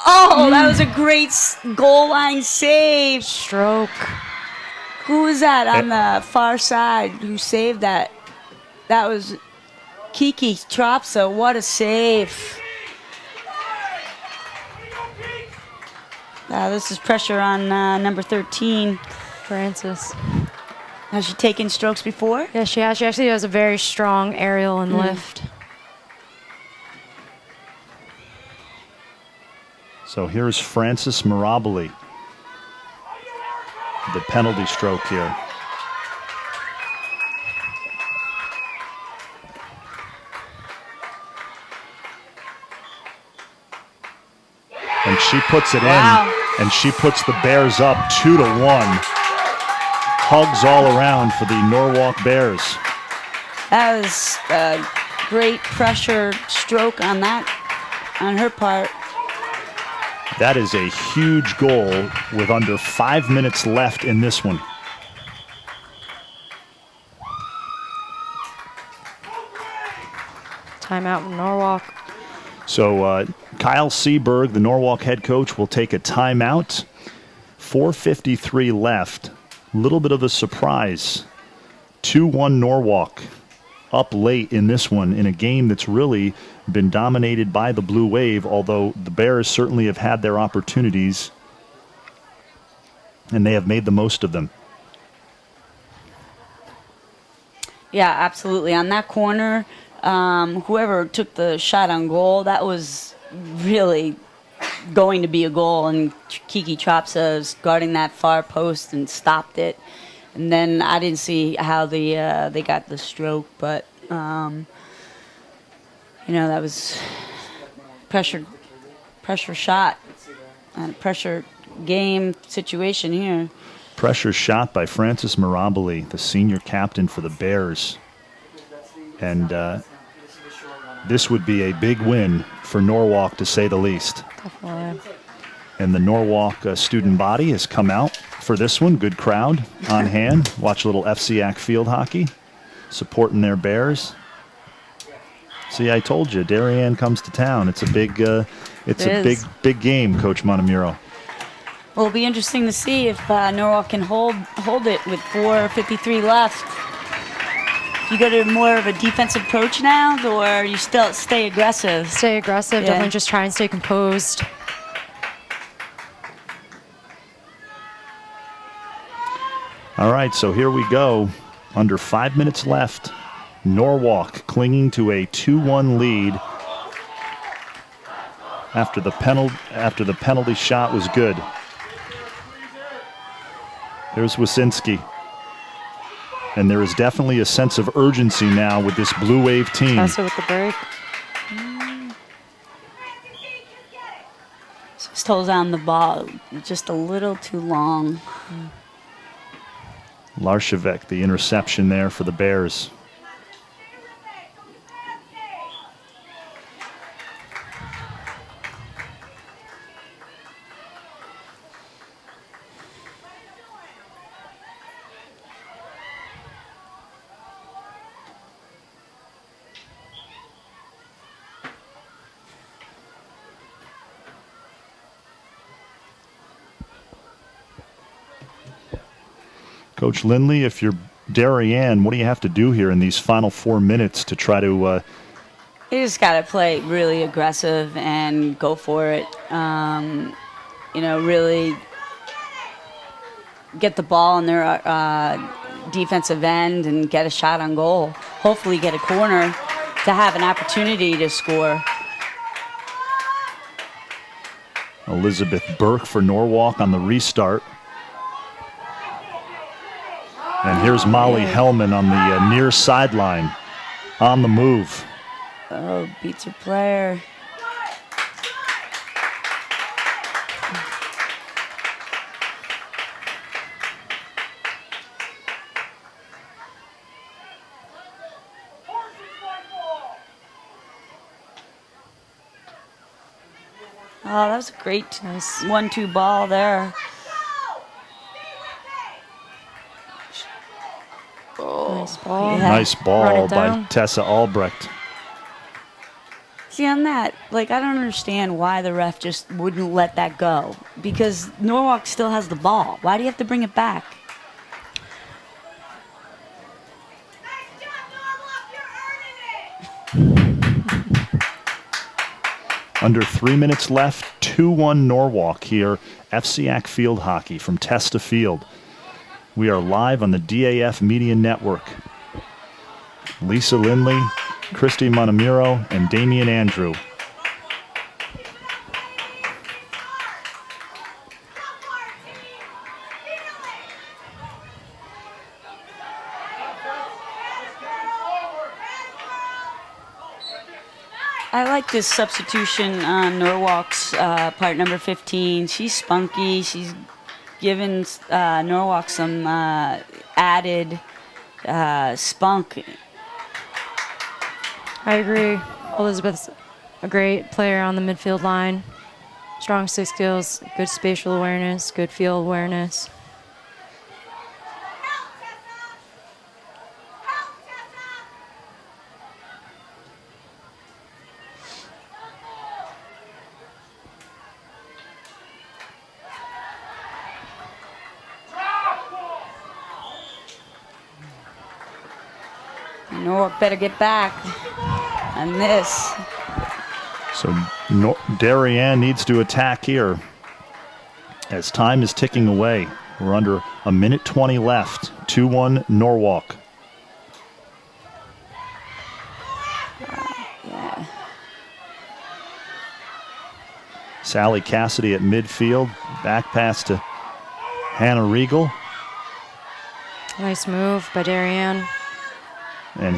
Oh, that was a great goal line save. Stroke. Who was that on the far side who saved that? That was Kiki Tropsa. What a save. This is pressure on number 13. Francis. Has she taken strokes before? Yeah, she has. She actually has a very strong aerial and lift. So here's Francis Mirabile. The penalty stroke here. And she puts it Wow. in, and she puts the Bears up 2-1. Hugs all around for the Norwalk Bears. That was a great pressure stroke on her part. That is a huge goal with under 5 minutes left in this one. Timeout in Norwalk. So Kyle Seberg, the Norwalk head coach, will take a timeout. 4:53 left. Little bit of a surprise. 2-1 Norwalk. Up late in this one in a game that's really been dominated by the Blue Wave, although the Bears certainly have had their opportunities and they have made the most of them. Yeah, absolutely. On that corner, whoever took the shot on goal, that was really going to be a goal, and Kiki Tropsa was guarding that far post and stopped it. And then I didn't see how they got the stroke, but that was pressure shot and pressure game situation here. Pressure shot by Francis Mirabile, the senior captain for the Bears. And this would be a big win for Norwalk, to say the least. Definitely. And the Norwalk student body has come out for this one. Good crowd on hand. Watch a little FCIAC field hockey, supporting their Bears. See, I told you, Darien comes to town. It's a big, big game, Coach Montemuro. Well, it'll be interesting to see if Norwalk can hold it with 4:53 left. You go to more of a defensive approach now, or you still stay aggressive? Stay aggressive. Yeah. Definitely just try and stay composed. All right, so here we go. Under 5 minutes left. Norwalk clinging to a 2-1 lead after the penalty shot was good. There's Wasinski. And there is definitely a sense of urgency now with this Blue Wave team. Testa with the break. Just holds on the ball just a little too long. Larshevek, the interception there for the Bears. Coach Lindley, if you're Darien, what do you have to do here in these final 4 minutes to try to... You just got to play really aggressive and go for it. Really get the ball in their defensive end and get a shot on goal. Hopefully get a corner to have an opportunity to score. Elizabeth Burke for Norwalk on the restart. And here's Molly Hellman on the near sideline, on the move. Oh, beats her player. Oh, that was a great nice 1-2 ball there. Nice ball. Yeah. Nice Run ball it by down. Tessa Albrecht. See, on that, I don't understand why the ref just wouldn't let that go. Because Norwalk still has the ball. Why do you have to bring it back? Under 3 minutes left, 2-1 Norwalk here. FCIAC field hockey from Testa Field. We are live on the DAF Media Network. Lisa Lindley, Christy Montemuro, and Damian Andrew. I like this substitution on Norwalk's part number 15. She's spunky. She's given Norwalk some added spunk. I agree. Elizabeth's a great player on the midfield line. Strong stick skills, good spatial awareness, good field awareness. Norwalk better get back on this. So Darien needs to attack here as time is ticking away. We're under 1:20 left. 2-1 Norwalk. Sally Cassidy at midfield. Back pass to Hannah Regal. Nice move by Darien. And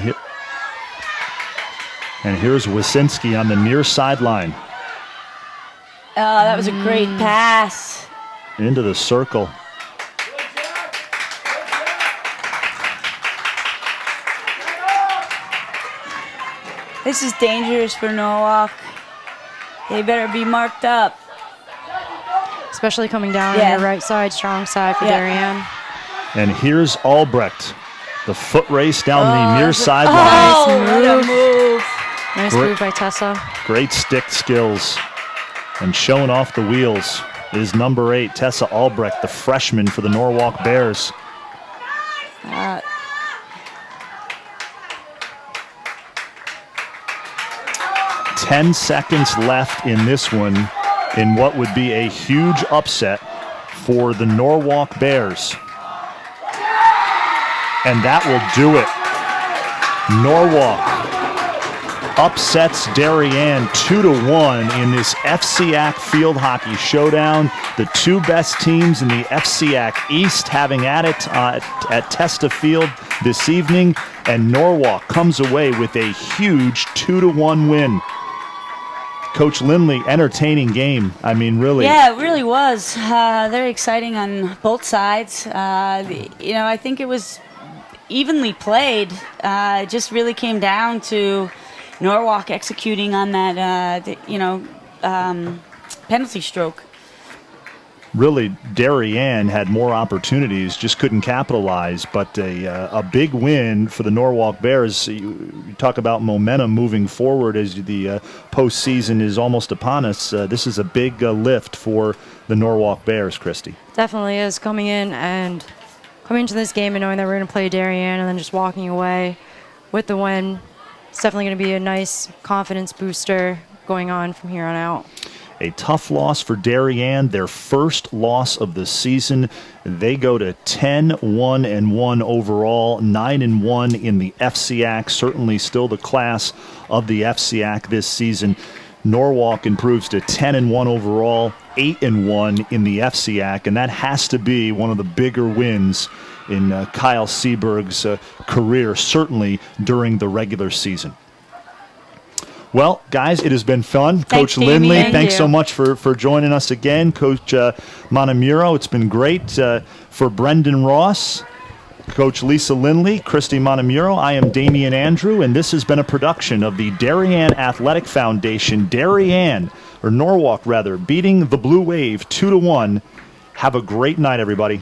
here's Wysinski on the near sideline. Oh, that was a great pass. Into the circle. This is dangerous for Norwalk. They better be marked up. Especially coming down on your right side, strong side for Darien. And here's Albrecht. The foot race down the near sideline. Nice move. Nice move by Tessa. Great stick skills. And showing off the wheels is number 8, Tessa Albrecht, the freshman for the Norwalk Bears. 10 seconds left in this one in what would be a huge upset for the Norwalk Bears. And that will do it. Norwalk upsets Darien 2-1 in this FCIAC field hockey showdown. The two best teams in the FCIAC East having at it at Testa Field this evening. And Norwalk comes away with a huge 2-1 win. Coach Lindley, entertaining game. I mean, really. Yeah, it really was. Very exciting on both sides. I think it was evenly played. It just really came down to Norwalk executing on that, penalty stroke. Really, Darien had more opportunities, just couldn't capitalize. But a big win for the Norwalk Bears. You talk about momentum moving forward as the postseason is almost upon us. This is a big lift for the Norwalk Bears, Christy. Definitely is. Coming into this game and knowing that we're going to play Darien and then just walking away with the win, it's definitely going to be a nice confidence booster going on from here on out. A tough loss for Darien, their first loss of the season. They go to 10-1-1 overall, 9-1 in the FCIAC. Certainly still the class of the FCIAC this season. Norwalk improves to 10-1 overall, 8-1 in the FCIAC, and that has to be one of the bigger wins in Kyle Seberg's career, certainly during the regular season. Well, guys, it has been fun. Thanks, Coach Lindley, Damien. thanks so much for joining us again. Coach Montemuro, it's been great. For Brendan Ross, Coach Lisa Lindley, Christy Montemuro, I am Damian Andrew, and this has been a production of the Darien Athletic Foundation. Norwalk, beating the Blue Wave 2-1. Have a great night, everybody.